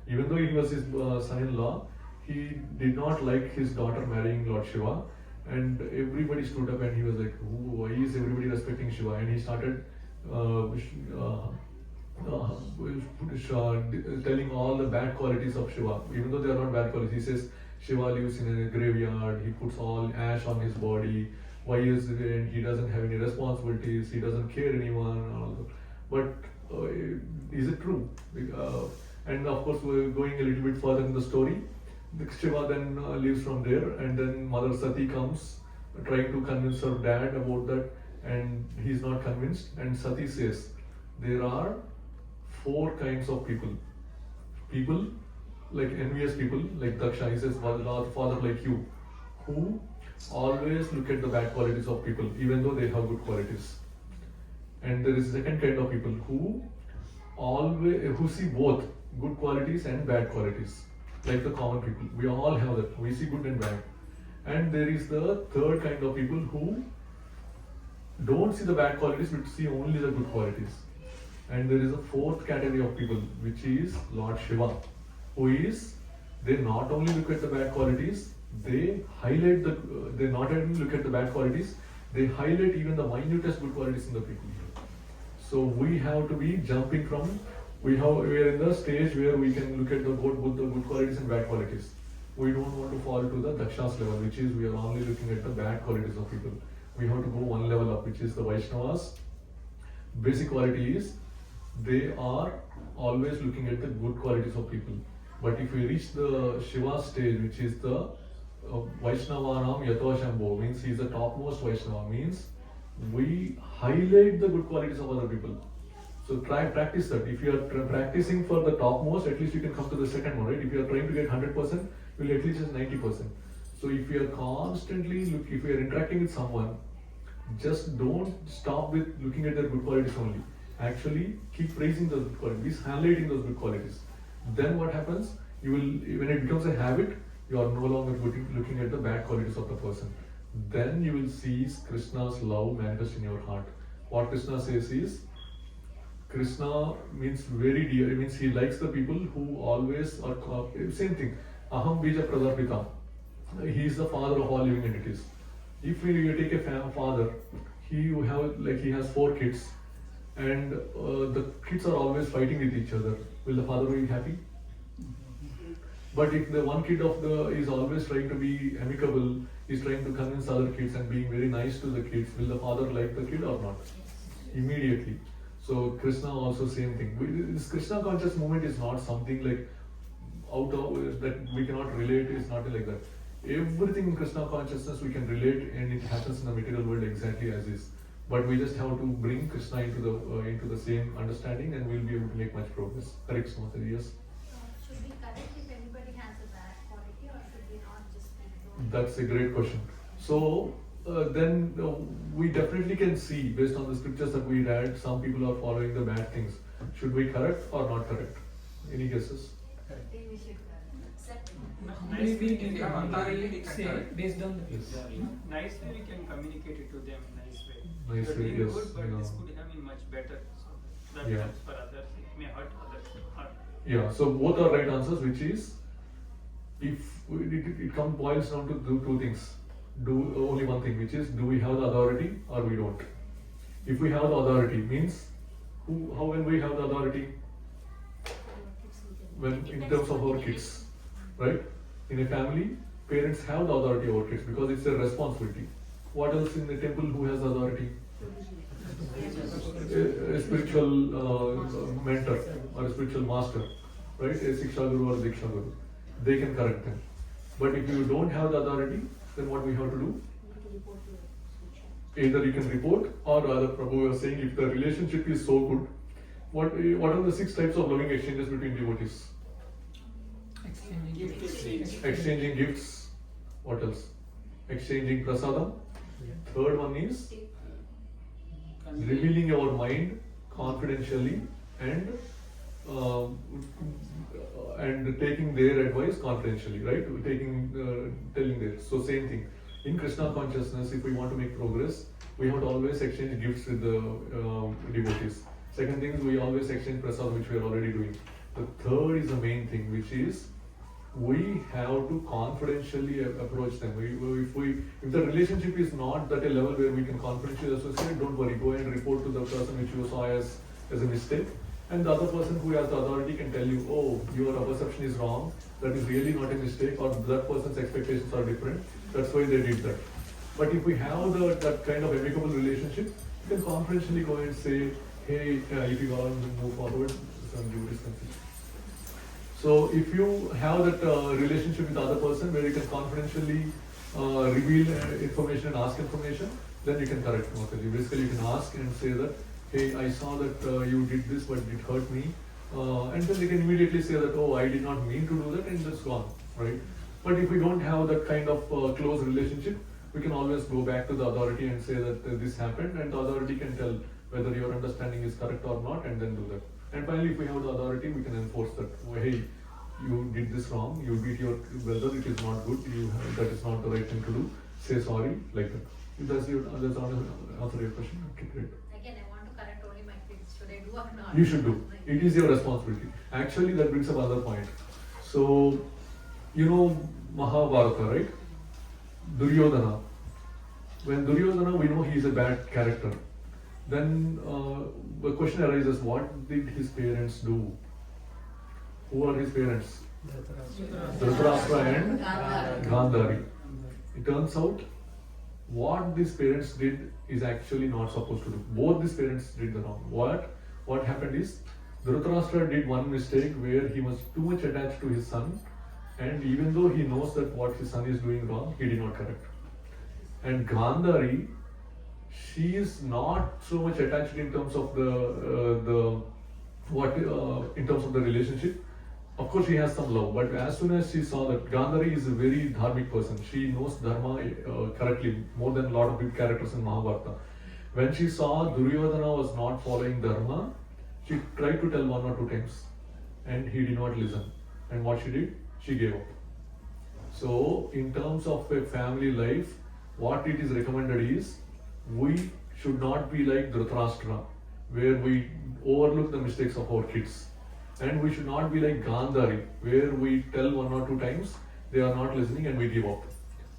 Even though he was his son-in-law, he did not like his daughter marrying Lord Shiva. And everybody stood up and he was like, why is everybody respecting Shiva? And he started telling all the bad qualities of Shiva, even though they are not bad qualities. He says, Shiva lives in a graveyard, he puts all ash on his body, why is it, and he doesn't have any responsibilities, he doesn't care anyone, and all that. But is it true? And of course, we're going a little bit further in the story. Shiva then leaves from there, and then Mother Sati comes trying to convince her dad about that, and he's not convinced. And Sati says, there are 4 kinds of people. People like envious people, like Daksha, he says, father like you, who always look at the bad qualities of people, even though they have good qualities. And there is a second kind of people who see both good qualities and bad qualities, like the common people. We all have that. We see good and bad. And there is the third kind of people who don't see the bad qualities but see only the good qualities. And there is a 4th category of people, which is Lord Shiva, who is, they not only look at the bad qualities, they highlight they not only look at the bad qualities, they highlight even the minutest good qualities in the people. So we have to be jumping from, we are in the stage where we can look at both the good qualities and bad qualities. We don't want to fall to the Daksha's level, which is we are only looking at the bad qualities of people. We have to go one level up, which is the Vaishnavas. Basic quality is they are always looking at the good qualities of people. But if we reach the Shiva stage, which is the Vaishnavanam Yato Shambho, means he is the topmost Vaishnava, means we highlight the good qualities of other people. So practice that. If you are practicing for the topmost, at least you can come to the second one, right? If you are trying to get 100%, you will at least get 90%. So if you are constantly if you are interacting with someone, just don't stop with looking at their good qualities only. Actually, keep praising those good qualities, highlighting those good qualities. Then what happens? You will, when it becomes a habit, you are no longer looking at the bad qualities of the person. then you will see Krishna's love manifest in your heart. What Krishna says is, Krishna means very dear, it means he likes the people who always are, same thing, Aham Bija Pradharpita. He is the father of all living entities. If we take a father, he has 4 kids, and the kids are always fighting with each other. Will the father be happy? But if the one kid is always trying to be amicable, is trying to convince other kids and being very nice to the kids, will the father like the kid or not? Immediately. So Krishna also same thing. This Krishna conscious movement is not something like that we cannot relate. It's not like that. Everything in Krishna consciousness we can relate, and it happens in the material world exactly as is. But we just have to bring Krishna into the same understanding, and we'll be able to make much progress. Correct, Sumatra? Yes. Should we correct if anybody has a bad quality, or should we not just ignore? That's a great question. So then we definitely can see, based on the scriptures that we read, some people are following the bad things. Should we correct or not correct? Any guesses? I think we should accept. Maybe we can say based on the Yes. Nice way we can communicate it to them in nice way. Nice You're way, doing yes, good, but yeah. this could have been much better. So that Yeah. helps for others. It may hurt others. Yeah, so both are right answers, which is, if it boils down to two things. Only one thing, which is, do we have the authority or we don't? If we have the authority, means, how when we have the authority? When in terms of our kids, right? In a family, parents have the authority over kids because it's their responsibility. What else in the temple who has authority? A spiritual mentor or a spiritual master, right? A Siksha Guru or Diksha Guru. They can correct them. But if you don't have the authority, then what we have to do? Either you can report, or rather Prabhu was saying, if the relationship is so good, what are the 6 types of loving exchanges between devotees? exchanging gifts. Exchanging gifts. What else? Exchanging prasadam. Third one is revealing our mind confidentially and taking their advice confidentially, right? Telling their. So same thing. In Krishna consciousness, if we want to make progress, we have to always exchange gifts with the devotees. Second thing is we always exchange prasad, which we are already doing. The third is the main thing, which is we have to confidentially approach them. If the relationship is not at a level where we can confidentially associate, don't worry, go and report to the person which you saw as a mistake. And the other person who has the authority can tell you, oh, your perception is wrong, that is really not a mistake, or that person's expectations are different, that's why they did that. But if we have that kind of amicable relationship, you can confidentially go and say, hey, if you want to move forward, some duties conflict. So if you have that relationship with the other person where you can confidentially reveal information and ask information, then you can correct Mataji. Basically you can ask and say that, hey, I saw that you did this but it hurt me. And then they can immediately say that, oh, I did not mean to do that, and that's gone, right? But if we don't have that kind of close relationship, we can always go back to the authority and say that this happened, and the authority can tell whether your understanding is correct or not, and then do that. And finally, if we have the authority, we can enforce that. Oh, hey, you did this wrong, you beat your brother, it is not good, that is not the right thing to do, say sorry, like that. If that's answer your question, okay, great. Again, I want to correct only my kids. Should I do or not? You should do. It is your responsibility. Actually, that brings up another point. So, you know Mahabharata, right? Duryodhana. When Duryodhana, we know he is a bad character. Then the question arises, what did his parents do? Who are his parents? Dhritarashtra and Gandhari. It turns out, what these parents did is actually not supposed to do. Both these parents did the wrong. What happened is, Dhritarashtra did one mistake where he was too much attached to his son, and even though he knows that what his son is doing wrong, he did not correct. And Gandhari, she is not so much attached in terms of in terms of the relationship. Of course, she has some love, but as soon as she saw that Gandhari is a very dharmic person, she knows dharma correctly more than a lot of big characters in Mahabharata. When she saw Duryodhana was not following dharma, she tried to tell 1 or 2 times, and he did not listen. And what she did? She gave up. So, in terms of a family life, what it is recommended is, we should not be like Dhritarashtra, where we overlook the mistakes of our kids. And we should not be like Gandhari, where we tell 1 or 2 times, they are not listening and we give up.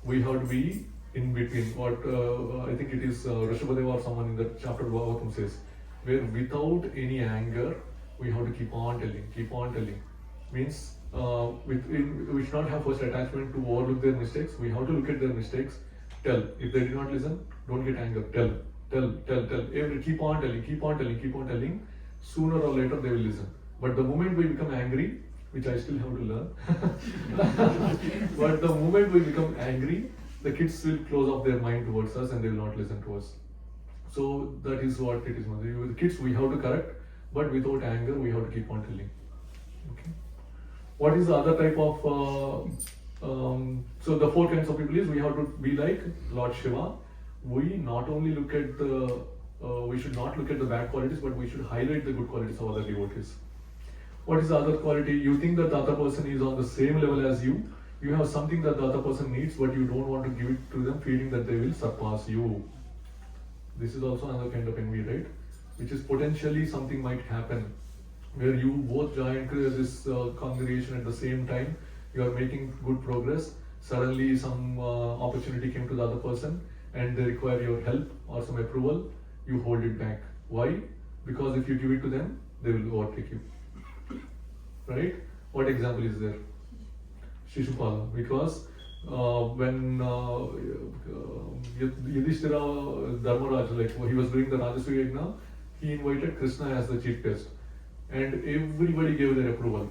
We have to be in between. What I think it is Rishabhadeva or someone in that chapter Bhagavatam says, where without any anger, we have to keep on telling. Means we should not have first attachment to overlook their mistakes. We have to look at their mistakes, tell. If they did not listen, don't get anger. Tell. Keep on telling. Sooner or later they will listen. But the moment we become angry, which I still have to learn, but the moment we become angry, the kids will close off their mind towards us and they will not listen to us. So that is what it is. With the kids we have to correct, but without anger we have to keep on telling. Okay. What is the other type of? So the 4 kinds of people is, we have to be like Lord Shiva. We not only look at the, we should not look at the bad qualities, but we should highlight the good qualities of other devotees. What is the other quality? You think that the other person is on the same level as you. You have something that the other person needs, but you don't want to give it to them, feeling that they will surpass you. This is also another kind of envy, right? Which is potentially something might happen, where you both join this congregation at the same time. You are making good progress. Suddenly some opportunity came to the other person and they require your help or some approval. You hold it back. Why? Because if you give it to them, they will overtake you. Right? What example is there? Shishupala. Because when Yudhishthira Dharmaraj, like he was doing the Rajasuya Yajna, he invited Krishna as the chief guest. And everybody gave their approval.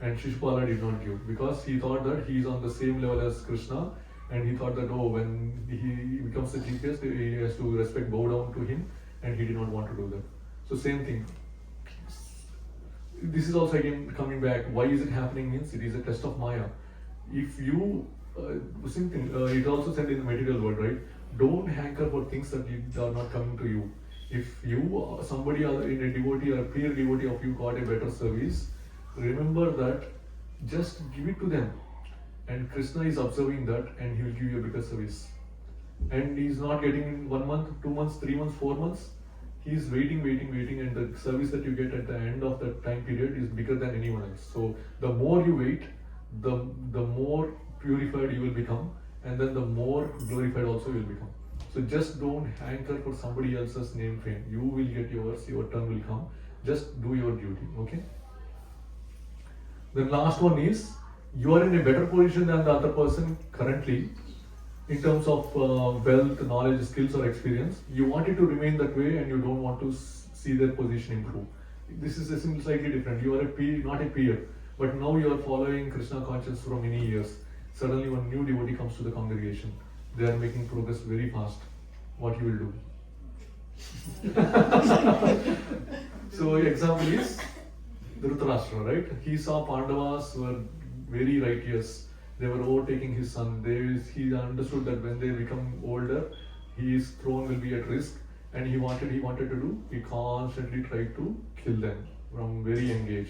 And Shishupala did not give, because he thought that he is on the same level as Krishna, and he thought that, oh, when he becomes the chief guest, he has to bow down to him, and he did not want to do that. So same thing. This is also again coming back. Why is it happening? Means it is a test of Maya. If you, same thing, it also said in the material world, right? Don't hanker for things that are not coming to you. If you, somebody in a devotee or a peer devotee of you got a better service, remember that, just give it to them. And Krishna is observing that, and he will give you a bigger service. And he is not getting in 1 month, 2 months, 3 months, 4 months. He is waiting, and the service that you get at the end of that time period is bigger than anyone else. So the more you wait, the more purified you will become, and then the more glorified also you will become. So just don't hanker for somebody else's name, fame. You will get yours, your turn will come. Just do your duty, okay? The last one is, you are in a better position than the other person currently, in terms of wealth, knowledge, skills or experience. You want it to remain that way and you don't want to see their position improve. This is slightly different. You are not a peer, but now you are following Krishna consciousness for many years. Suddenly one new devotee comes to the congregation. They are making progress very fast. What you will do? So example is Dhritarashtra, right? He saw Pandavas were very righteous. They were overtaking his son. He understood that when they become older, his throne will be at risk, and he wanted to do. He constantly tried to kill them from very young age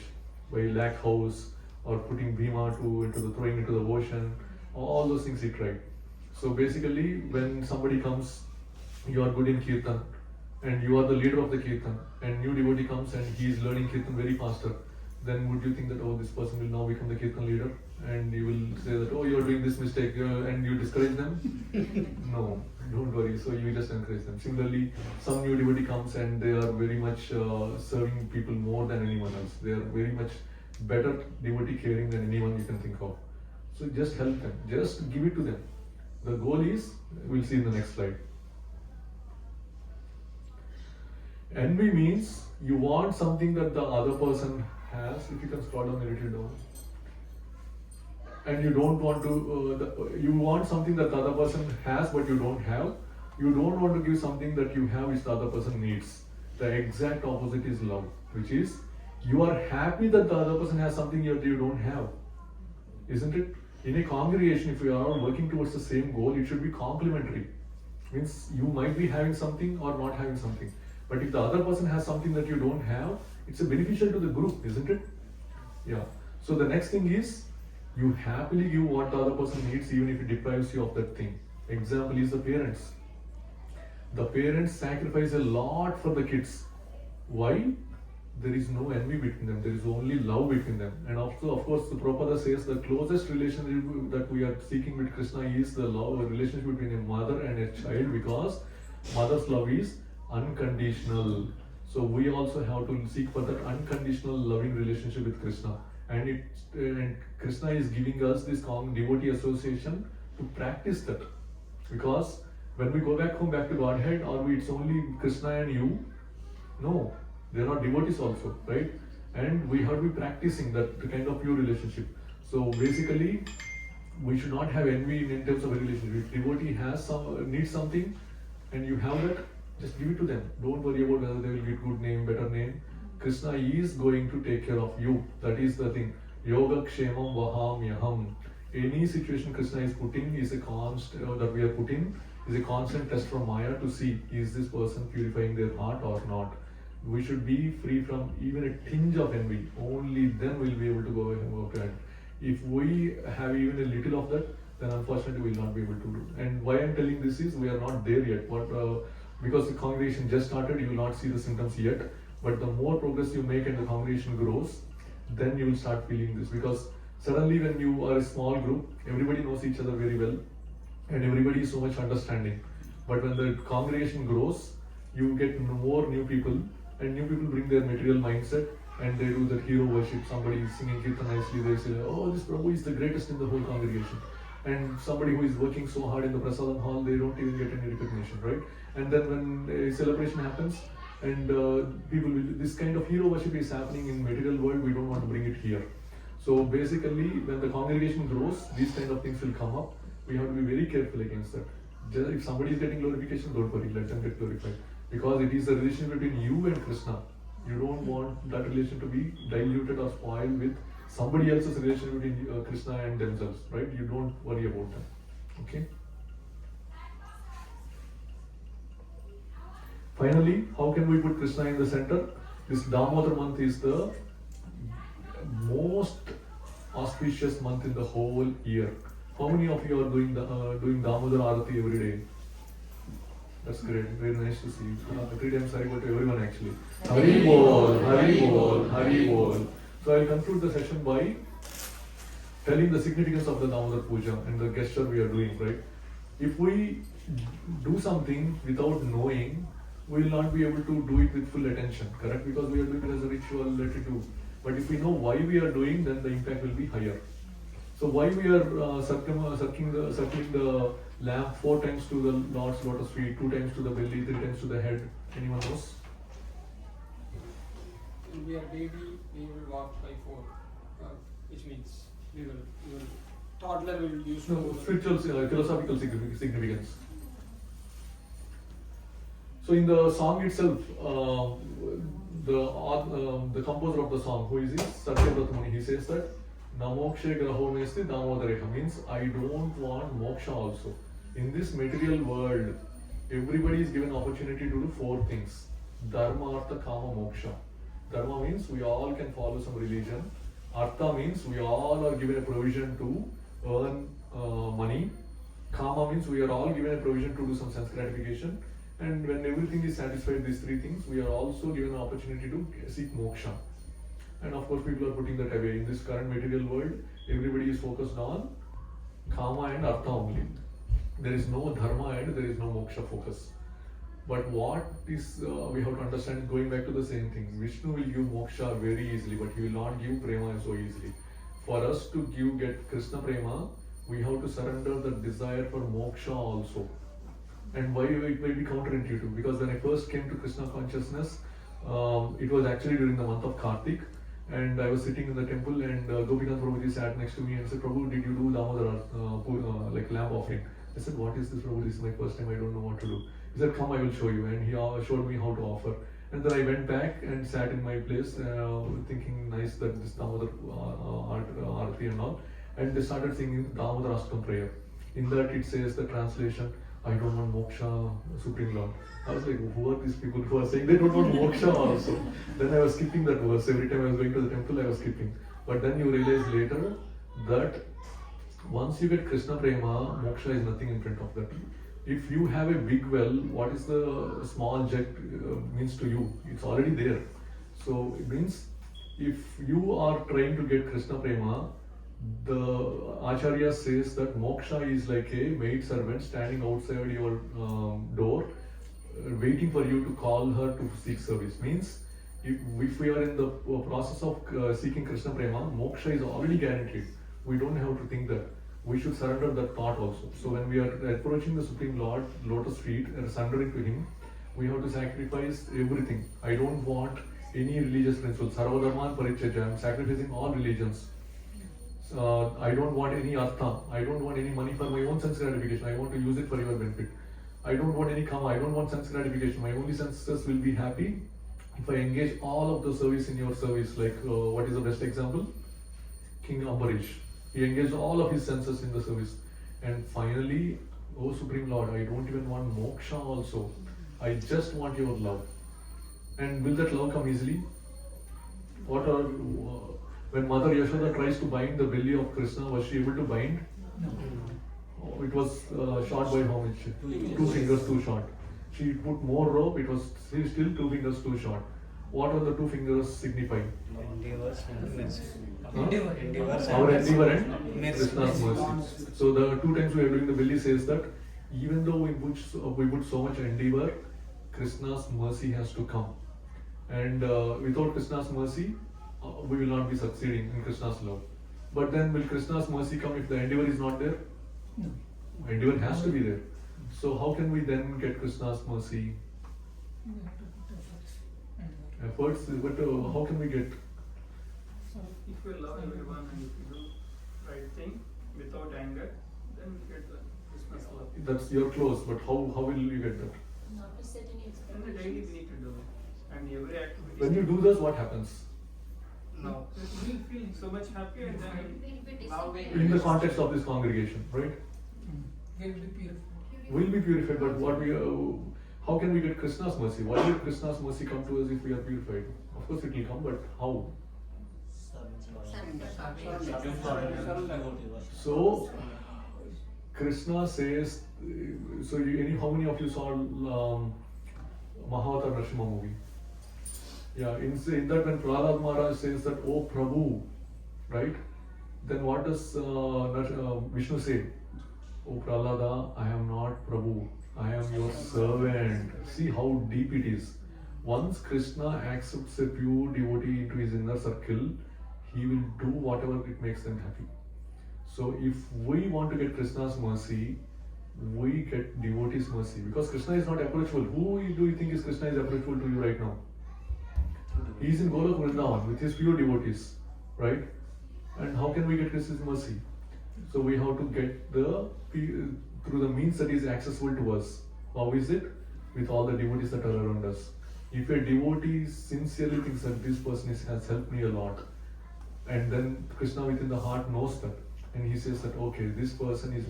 by lack house or putting Bhima throwing into the ocean. All those things he tried. So basically, when somebody comes, you are good in kirtan, and you are the leader of the kirtan, and new devotee comes and he is learning kirtan very faster, then would you think that, oh, this person will now become the kirtan leader, and you will say that, oh, you are doing this mistake, and you discourage them? No, don't worry. So you just encourage them. Similarly, some new devotee comes and they are very much serving people more than anyone else. They are very much better devotee caring than anyone you can think of. So just help them. Just give it to them. The goal is, we'll see in the next slide. Envy means you want something that the other person has. If you can scroll down a little down. And you don't want to, you want something that the other person has but you don't have. You don't want to give something that you have which the other person needs. The exact opposite is love, which is, you are happy that the other person has something that you don't have. Isn't it? In a congregation, if we are all working towards the same goal, it should be complementary. Means you might be having something or not having something. But if the other person has something that you don't have, it's a beneficial to the group, isn't it? Yeah. So the next thing is, you happily give what the other person needs, even if it deprives you of that thing. Example is the parents. The parents sacrifice a lot for the kids. Why? There is no envy between them, there is only love between them. And also, of course, the Prabhupada says the closest relationship that we are seeking with Krishna is the love, a relationship between a mother and a child, because mother's love is unconditional. So we also have to seek for that unconditional loving relationship with Krishna. And Krishna is giving us this devotee association to practice that. Because when we go back home, back to Godhead, it's only Krishna and you? No. They are not devotees also, right? And we have to be practicing that kind of pure relationship. So basically, we should not have envy in terms of a relationship. If devotee needs something, and you have that, just give it to them. Don't worry about whether they will get good name, better name. Krishna is going to take care of you. That is the thing. Yoga kshemam vaham yaham. Any situation Krishna is putting is a constant that we are putting is a constant test from Maya to see is this person purifying their heart or not. We should be free from even a tinge of envy. Only then we'll be able to go about that. If we have even a little of that, then unfortunately we'll not be able to do. And why I'm telling this is we are not there yet. Because the congregation just started, you will not see the symptoms yet. But the more progress you make and the congregation grows, then you will start feeling this. Because suddenly when you are a small group, everybody knows each other very well and everybody is so much understanding. But when the congregation grows, you get more new people, and new people bring their material mindset and they do that hero worship. Somebody is singing kirtan nicely, they say, oh, this Prabhu is the greatest in the whole congregation. And somebody who is working so hard in the prasadam hall, they don't even get any recognition, right? And then when a celebration happens, and this kind of hero worship is happening in material world, we don't want to bring it here. So basically, when the congregation grows, these kind of things will come up. We have to be very careful against that. If somebody is getting glorification, don't worry, let them get glorified. Because it is a relation between you and Krishna. You don't want that relation to be diluted or spoiled with somebody else's relation between Krishna and themselves, right? You don't worry about them. Okay? Finally, how can we put Krishna in the center? This Damodar month is the most auspicious month in the whole year. How many of you are doing Damodar Arati every day? That's great, very nice to see. 3 times Hari Bol to everyone actually. Hari Bol, Hari Bol, Hari Bol. So I'll conclude the session by telling the significance of the Damodar Puja and the gesture we are doing, right? If we do something without knowing, we will not be able to do it with full attention, correct? Because we are doing it as a ritual, let it do. But if we know why we are doing, then the impact will be higher. So why we are circling the lamp 4 times to the Lord's lotus feet, 2 times to the belly, 3 times to the head? Anyone knows? When we are baby, we will walk by 4, which means we will toddler will use spiritual, philosophical significance. So in the song itself, the composer of the song, who is he? Satyavrata Muni, he says that Namokshe graho mesti damodareha, means I don't want moksha also. In this material world, everybody is given opportunity to do 4 things. Dharma, Artha, Kama, Moksha. Dharma means we all can follow some religion. Artha means we all are given a provision to earn money. Kama means we are all given a provision to do some sense gratification. And when everything is satisfied, these 3 things, we are also given an opportunity to seek moksha. And of course, people are putting that away. In this current material world, everybody is focused on Kama and Artha only. There is no Dharma and there is no moksha focus. But what is we have to understand, going back to the same thing, Vishnu will give moksha very easily, but he will not give prema so easily. For us to get Krishna prema, we have to surrender the desire for moksha also. And why it may be counterintuitive? Because when I first came to Krishna consciousness, it was actually during the month of Kartik, and I was sitting in the temple, and Gopinath Prabhuji sat next to me and said, Prabhu, did you do Damodar like lamp offering? I said, what is this, Prabhu? This is my first time, I don't know what to do. He said, come, I will show you. And he showed me how to offer. And then I went back and sat in my place, thinking nice that this Damodar Arati and all. And they started singing Damodar Ashtam prayer. In that it says the translation, I don't want moksha, Supreme Lord. I was like, who are these people who are saying they don't want moksha also? Then I was skipping that verse. Every time I was going to the temple, I was skipping. But then you realize later that Once you get Krishna Prema, moksha is nothing in front of that. If you have a big well, what is the small jet means to you? It's already there. So it means if you are trying to get Krishna Prema, the Acharya says that moksha is like a maid servant standing outside your door, waiting for you to call her to seek service. Means if we are in the process of seeking Krishna Prema, moksha is already guaranteed. We don't have to think that. We should surrender that thought also. So when we are approaching the Supreme Lord, Lotus feet, and surrendering to Him, we have to sacrifice everything. I don't want any religious principles. Sarvadharman parityajya. I am sacrificing all religions. I don't want any artha. I don't want any money for my own sense gratification. I want to use it for your benefit. I don't want any kama. I don't want sense gratification. My only senses will be happy if I engage all of the service in your service. Like what is the best example? King Ambarish. He engaged all of his senses in the service. And finally, oh Supreme Lord, I don't even want moksha also. I just want your love. And will that love come easily? When Mother Yashoda tries to bind the belly of Krishna, was she able to bind? No. Oh, it was short by how much? 2 fingers too short. She put more rope, it was still 2 fingers too short. What are the 2 fingers signifying? Endeavors and mercy. Endeavor. Our endeavor and Mercy. Krishna's mercy. So the 2 times we are doing the belly says that even though we put so much endeavor, Krishna's mercy has to come. And without Krishna's mercy, we will not be succeeding in Krishna's love. But then will Krishna's mercy come if the endeavor is not there? No. Endeavor has to be there. So how can we then get Krishna's mercy? We have to put efforts. Efforts, but how can we get? So If you love everyone and if you do right thing without anger, then you get the Krishna's love. That's your close, but how will you get that? Not to set any And the daily we need to do it. And every activity. When you do this, what happens? No. We feel so much happy and then In the context of this congregation, right? Will be purified. We'll be purified, but how can we get Krishna's mercy? Why will Krishna's mercy come to us if we are purified? Of course it will come, but how? So, Krishna says, how many of you saw Mahavatar Nrsimha movie? Yeah, in that when Prahlad Maharaj says that, oh Prabhu, right? Then what does Vishnu say? Oh Prahlada, I am not Prabhu, I am your servant. See how deep it is. Once Krishna accepts a pure devotee into his inner circle, he will do whatever it makes them happy. So if we want to get Krishna's mercy, we get devotee's mercy. Because Krishna is not approachable. Who do you think is Krishna is approachable to you right now? He is in Golok Vrindavan with his pure devotees, right? And how can we get Krishna's mercy? So we have to get through the means that is accessible to us. How is it? With all the devotees that are around us. If a devotee sincerely thinks that this person has helped me a lot, and then Krishna within the heart knows that, and he says that okay, this person is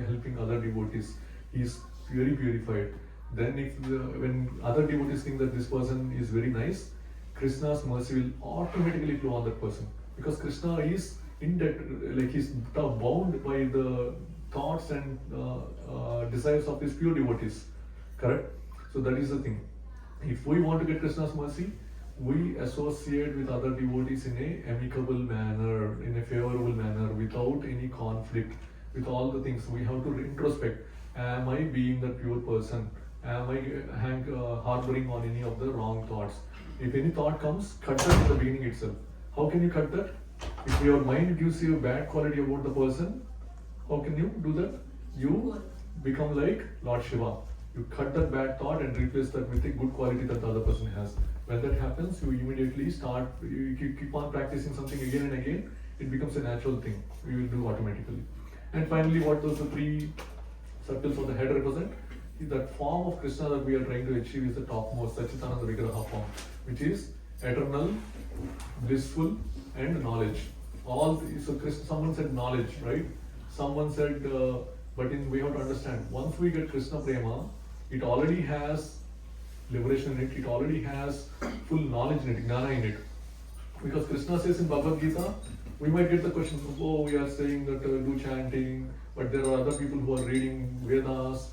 helping other devotees, he is very purified. Then when other devotees think that this person is very nice, Krishna's mercy will automatically flow on that person, because Krishna is he's bound by the thoughts and desires of his pure devotees. Correct? So that is the thing. If we want to get Krishna's mercy, we associate with other devotees in a amicable manner, in a favorable manner, without any conflict, with all the things. We have to introspect. Am I being that pure person? Am I harboring on any of the wrong thoughts? If any thought comes, cut that in the beginning itself. How can you cut that? If your mind gives you a bad quality about the person, how can you do that? You become like Lord Shiva. You cut that bad thought and replace that with a good quality that the other person has. When that happens, you immediately you keep on practicing something again and again, it becomes a natural thing. You will do automatically. And finally, what those the 3 circles of the head represent? That form of Krishna that we are trying to achieve is the topmost Sachitananda Vigraha form, which is eternal, blissful, and knowledge. Someone said knowledge, right? Someone said, we have to understand, once we get Krishna Prema, it already has liberation in it, it already has full knowledge in it, jnana in it. Because Krishna says in Bhagavad Gita, we might get the question, oh, we are saying that do chanting, but there are other people who are reading Vedas,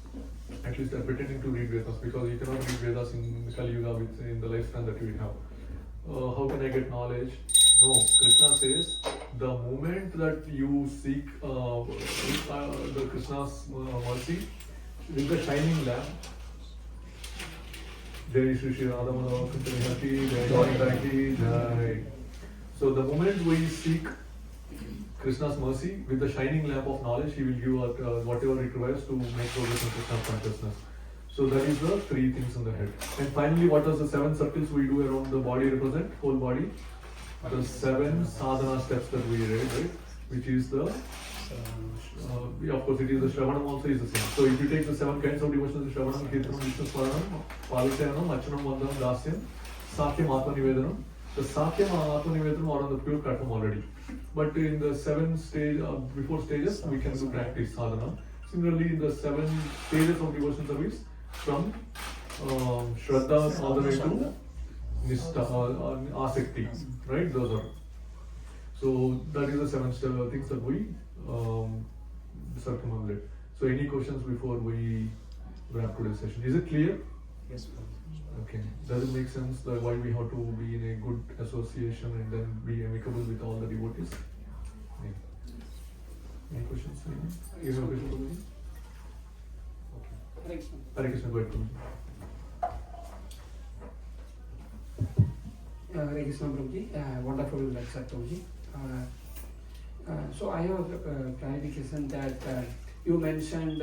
at least they're pretending to read Vedas, because you cannot read Vedas in Kali Yuga in the lifespan that we have. How can I get knowledge? No, Krishna says, the moment that you seek the Krishna's mercy, with the shining lamp, Jai Shri Shri Radha Madhava Kuntani Ki Jai Govinda Ki Jai. So the moment we seek Krishna's mercy, with the shining lamp of knowledge, He will give us whatever it requires to make progress in Krishna's consciousness. So that is the three things in the head. And finally, what are the 7 circles we do around the body represent? Whole body. The 7 sadhana steps that we read, right? Which is the, of course, it is the Shravanam also is the same. So if you take the 7 kinds of devotions, Shravanam, Kirtanam, Vishnu Smaranam, Palasayanam, Achanam, Vandanam, Dasyam, Sakyam, Atma Nivedanam. The Sakyam and Atma Nivedanam are on the pure platform already. But in the 7 before stages, we can do practice sadhana. Similarly, in the 7 stages of devotion service, from Shraddha all the way to Nistha, Asekti, right? Those are. So that is the 7 things that we circumambulate. So any questions before we wrap today's session? Is it clear? Yes, Prabhuji. Okay. Does it make sense that why we have to be in a good association and then be amicable with all the devotees? Yeah. Any questions? You have a question, Prabhuji? Okay. Hare Krishna. Hare Krishna, go ahead, Prabhuji. Hare Krishna, Prabhuji. Wonderful lecture, Prabhuji. So I have a clarification that you mentioned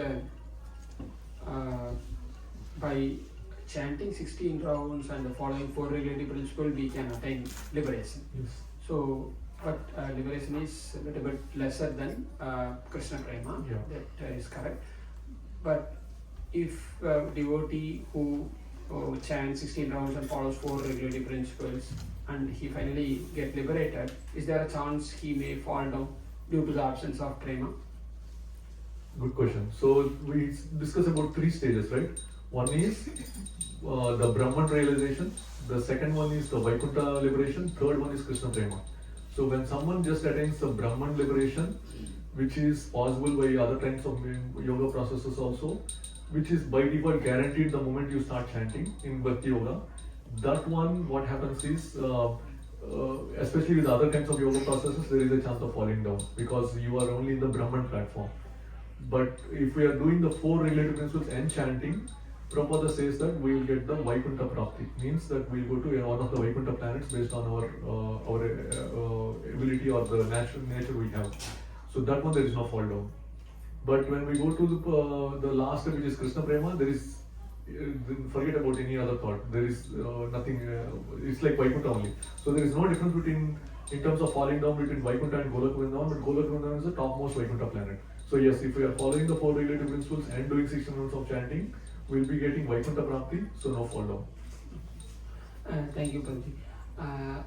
by chanting 16 rounds and following 4 regulative principles, we can attain liberation. Yes. So, but liberation is a little bit lesser than Krishna Prema. Yeah. That is correct. But if devotee who chants 16 rounds and follows 4 regulative principles and he finally get liberated, is there a chance he may fall down due to the absence of Prema? Good question. So we discussed about 3 stages, right? One is the Brahman realization. The second one is the Vaikuntha liberation. Third one is Krishna Prema. So when someone just attains the Brahman liberation, which is possible by other kinds of yoga processes also, which is by default guaranteed the moment you start chanting in Bhakti Yoga, that one, what happens is, especially with other kinds of yoga processes, there is a chance of falling down because you are only in the Brahman platform. But if we are doing the 4 regulative principles and chanting, Prabhupada says that we will get the Vaikuntha Prapti. Means that we will go to one of the Vaikuntha planets based on our ability or the nature we have. So that one there is no fall down. But when we go to the last step, which is Krishna Prema, there is, forget about any other thought. There is nothing, it's like Vaikuntha only. So there is no difference between, in terms of falling down between Vaikuntha and Golok Vrindavan, but Golok Vrindavan is the topmost Vaikuntha planet. So yes, if we are following the 4 regulative principles and doing 16 rounds of chanting, we will be getting Vaikuntha Prapti, so no fall down. Thank you, Prabhuji.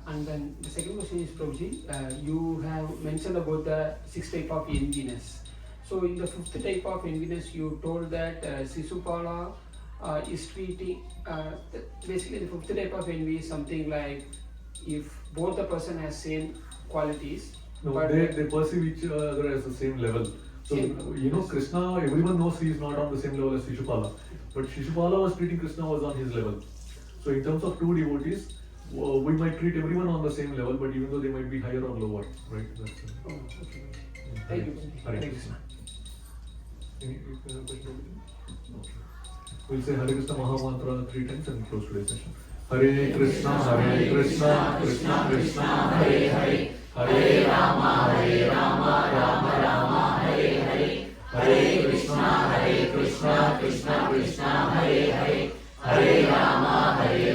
And then the second question is, Prabhuji, you have mentioned about the 6 type of enviness. So in the 5th type of enviness, you told that Sisupala is treating, basically the 5th type of envy is something like if both the person has same qualities. No, but they perceive each other as the same level. So, you know, Krishna, everyone knows he is not on the same level as Shishupala. But Shishupala was treating Krishna was on his level. So in terms of 2 devotees, we might treat everyone on the same level, but even though they might be higher or lower, right? That's it. Oh, okay. Thank you. Hare Hare Krishna. Krishna. Any question? Okay. We'll say Hare Krishna Mahamantra 3 times and close today's session. Hare Krishna, Krishna Krishna, Hare Hare. Hare Rama, Rama Rama, Hare Hare. Hare Krishna, Krishna Krishna, Hare Hare. Hare Rama,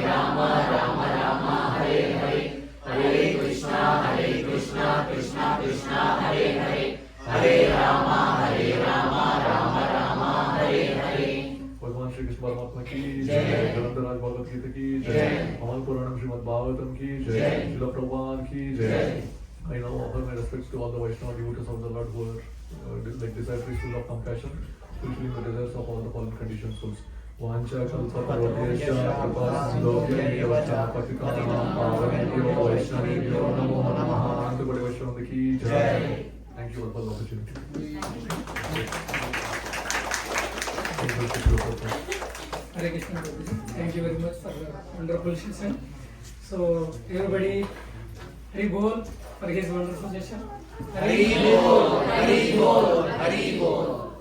Rama Rama, Hare Hare. Hare Krishna, Krishna Krishna, Hare Hare. Hare Rama, Rama Rama, Hare Hare. Bhagwan Shri Krishna Paramatma ki jai, Jalandharaj Bhagavad Gita ki jai, Amal Puranam Srimad Bhagavatam ki jai, Srila Prabhupada ki jai. I now offer my respects to all the Vaishnava devotees of the Lord who are like desire full of compassion, fulfilling the desires of all the fallen conditioned souls. वाञ्छाकल्पतरुभ्यश्च कृपासिन्धुभ्यैव च पतितानां पावनेभ्यो वैष्णवेभ्यो नमो नमः. Anantapudi Vaishnava ki jai. Thank you all for the opportunity. Hare Krishna Prabhuji. Thank you very much for the wonderful session. So everybody, Hari Bol for his wonderful session. Hari Bol, Hari Bol, Hari Bol.